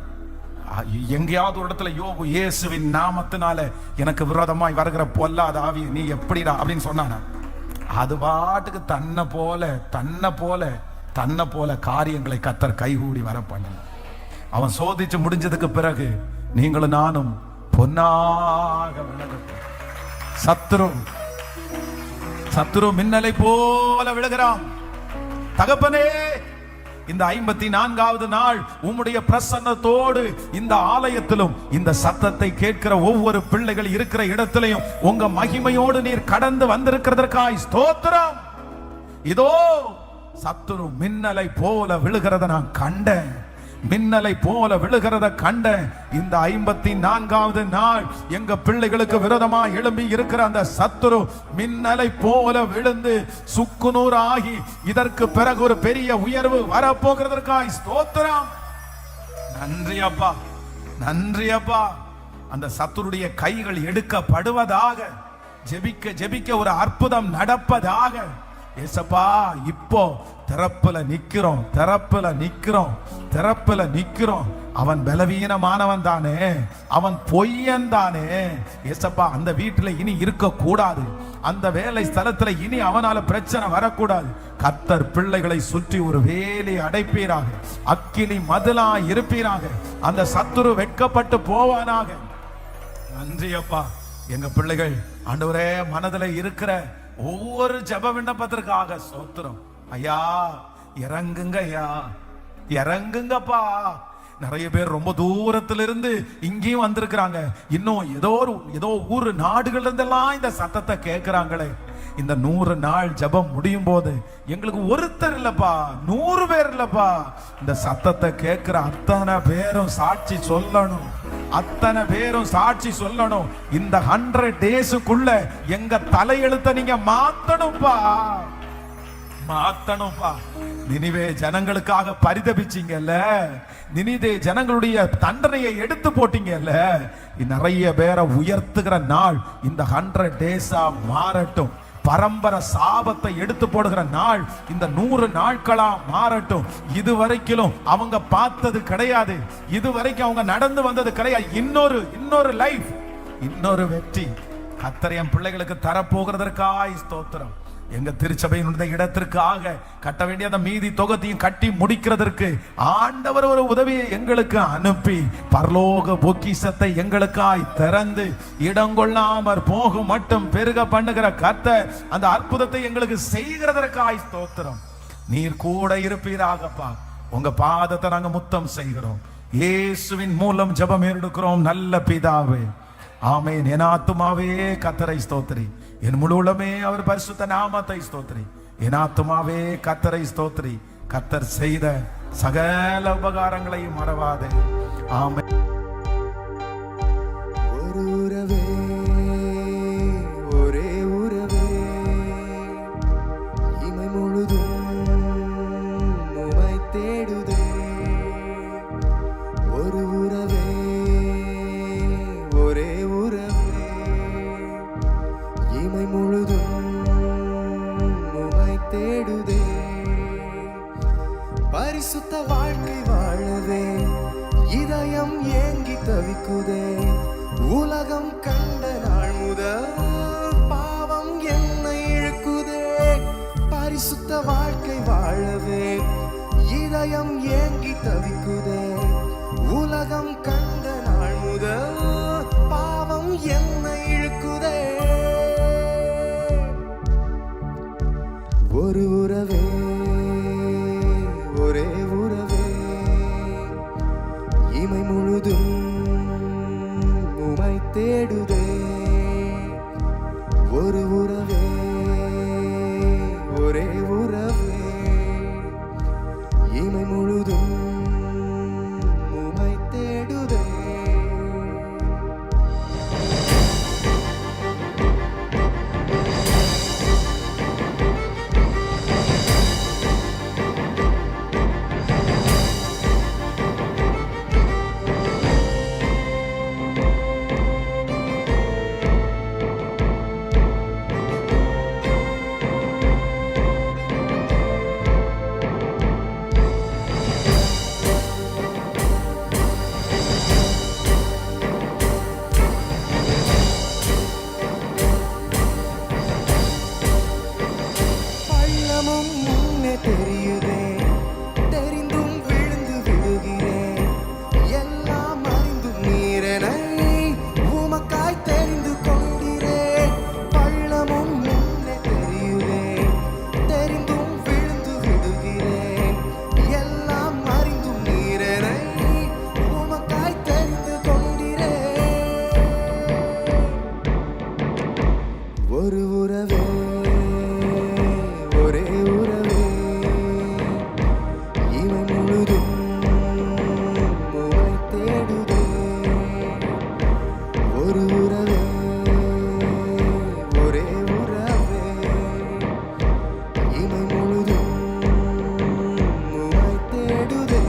A: எங்கேயாவது ஒரு இடத்துல யோபு இயேசுவின் நாமத்தினால எனக்கு விரோதமாய் வருகிற பொல்லாத ஆவி நீ எப்படிடா அப்படின்னு சொன்னானா, அது பாட்டுக்கு தன்னை போல காரியங்களை கர்த்தர் கைகூடி வர பண்ண. அவன் சோதிச்சு முடிஞ்சதுக்கு பிறகு நீங்களும் நானும் பொன்னாக விலகட்டும். சத்துரு மின்னலை போல விழுகிறான். தகப்பனே, இந்த 54வது நாள் உம்முடைய பிரசன்னத்தோடு இந்த ஆலயத்திலும் இந்த சத்தத்தை கேட்கிற ஒவ்வொரு பிள்ளைகள் இருக்கிற இடத்திலையும் உங்க மகிமையோடு நீர் கடந்து வந்திருக்கிறதற்காய் ஸ்தோத்திரம். இதோ சத்துரு மின்னலை போல விழுகிறத நான் கண்டேன், மின்னலை போல விழுகிறத கண்டேன். இந்த 54வது நாள் எங்க பிள்ளைகளுக்கு விரோதமா எழும்பி இருக்கிற அந்த சத்துரு மின்னலை போல விழுந்து சுக்குநூறு ஆகி இதற்கு பிறகு ஒரு பெரிய உயர்வு வரப்போகிறதற்காய் ஸ்தோத்திரம். நன்றி அப்பா, நன்றி அப்பா. அந்த சத்துருடைய கைகள் எடுக்கப்படுவதாக, ஜெபிக்க ஜெபிக்க ஒரு அற்புதம் நடப்பதாக. ஏசப்பா, இப்போ திறப்புல நிக்கிறோம். அவன் பலவீனமானவன் தானே, அவன் பொய்யன் தானே. ஏசப்பா, அந்த வீட்டுல இனி இருக்க கூடாது, அந்த வேலை ஸ்தலத்துல இனி அவனால பிரச்சனை வரக்கூடாது. கர்த்தர் பிள்ளைகளை சுற்றி ஒரு வேலை அடைப்பீராக, அக்கினி மதிலா இருப்பீராக. அந்த சத்துரு வெட்கப்பட்டு போவானாக. நன்றி அப்பா. எங்க பிள்ளைகள் ஆண்டவரே மனதில் இருக்கிற ஒவ்வொரு ஜெப விண்ணப்பத்திற்காக ஸ்தோத்திரம். ஐயா இறங்குங்க, ஐயா இறங்குங்கப்பா. நிறைய பேர் ரொம்ப தூரத்திலிருந்து இங்கேயும் வந்திருக்கிறாங்க. இன்னும் ஏதோ ஊர் நாடுகள் இருந்தெல்லாம் இந்த சத்தத்தை கேட்கிறாங்களே. இந்த 100 நாள் ஜெபம் முடியும் போது எங்களுக்கு ஒருத்தர் இல்லப்பா, 100 பேர் இல்லப்பா. இந்த சத்தத்தை கேட்கிற அத்தனை பேரும் சாட்சி சொல்லணும், அத்தனை பேரும் சாட்சி சொல்லணும். இந்த 100 டேஸுக்குள்ள எங்க தலையெழுத்த நீங்க மாத்தணும்பா. நினிவே ஜனங்களுக்காக பரிதபிச்சீங்கல்ல, நினிவே ஜனங்களுடைய தண்டனையை எடுத்து போட்டீங்கல்ல. நிறைய பேரை உயர்த்துகிற நாள் இந்த 100 டேஸா மாறட்டும். பரம்பரை சாபத்தை எடுத்து போடுகிற நாள் இந்த 100 நாட்களா மாறட்டும். இதுவரைக்கும் அவங்க பார்த்தது கிடையாது, இதுவரைக்கும் அவங்க நடந்து வந்தது கிடையாது. இன்னொரு லைஃப், இன்னொரு வெற்றி கர்த்தர் என் பிள்ளைகளுக்கு தரப்போகிறதற்காய் ஸ்தோத்திரம். எங்க திருச்சபையினுடைய இடத்திற்காக கட்ட வேண்டிய அந்த மீதி தொகத்தையும் கட்டி முடிக்கிறதற்கு ஆண்டவர் ஒரு உதவியை எங்களுக்கு அனுப்பி பரலோக பொக்கிஷத்தை எங்களுக்காய் திறந்து இடங்கொள்ளாமற் போகும் மட்டும் பெருக பண்ணுகிற கர்த்தர் அந்த அற்புதத்தை எங்களுக்கு செய்கிறதற்காய் ஸ்தோத்திரம். நீர் கூட இருப்பீராகப்பா. உங்க பாதத்தை நாங்க முத்தம் செய்கிறோம். இயேசுவின் மூலம் ஜெபம் எடுக்கிறோம் நல்ல பிதாவே, ஆமென். என் ஆத்துமாவே கர்த்தரை ஸ்தோத்திரி, என் முழு உள்ளமே அவர் பரிசுத்த நாமத்தை ஸ்தோத்திரி. என் ஆத்துமாவே கர்த்தரை ஸ்தோத்திரி, கர்த்தர் செய்த சகல உபகாரங்களையும் மறவாதே. ஆமென்.
B: ஒரு உறவே, ஒரே உறவே, இமை முழுதும் உம்மை தேடுதே. ஒரு உறவே, ஒரே உறவே, இமை முழுதும் உம்மை தேடுதே. பரிசுத்த வாழ்க்கை வாழவே இதயம் ஏங்கி தவிக்குதே. உலகம் கண்ட நாள் முதல் பாவம் என்னை இழுக்குதே. பரிசுத்த வாழ்க்கை வாழவே இதயம் ஏங்கி தவிக்குதே. உலகம் கண்ட நாள் முதல் பாவம் என்னை இழுக்குதே. ஒரு உறவே, ஒரே உறவே, இமை முழுதும் உம்மை தேடுதே. ஒரு உறவே, ஒரே உறவே, இமை முழுதும் உம்மை தேடுதே. பள்ளமும் முன்னே தெரியுதே, தெரிந்தும் விழுந்து விடுகிறேன். எல்லாம் அறிந்தும் நீரெனை உமக்காய் தெரிந்து கொண்டீரே. பள்ளமும் முன்னே தெரியுதே, தெரிந்தும் விழுந்து விடுகிறேன். எல்லாம் அறிந்தும் நீரெனை உமக்காய் தெரிந்து கொண்டீரே. ஒரு உறவே, ஒரே உறவே, இமை முழுதும் உம்மை தேடுதே. ஒரு உறவே, ஒரே உறவே, இமை முழுதும் உம்மை தேடுதே.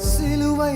B: சிலுவை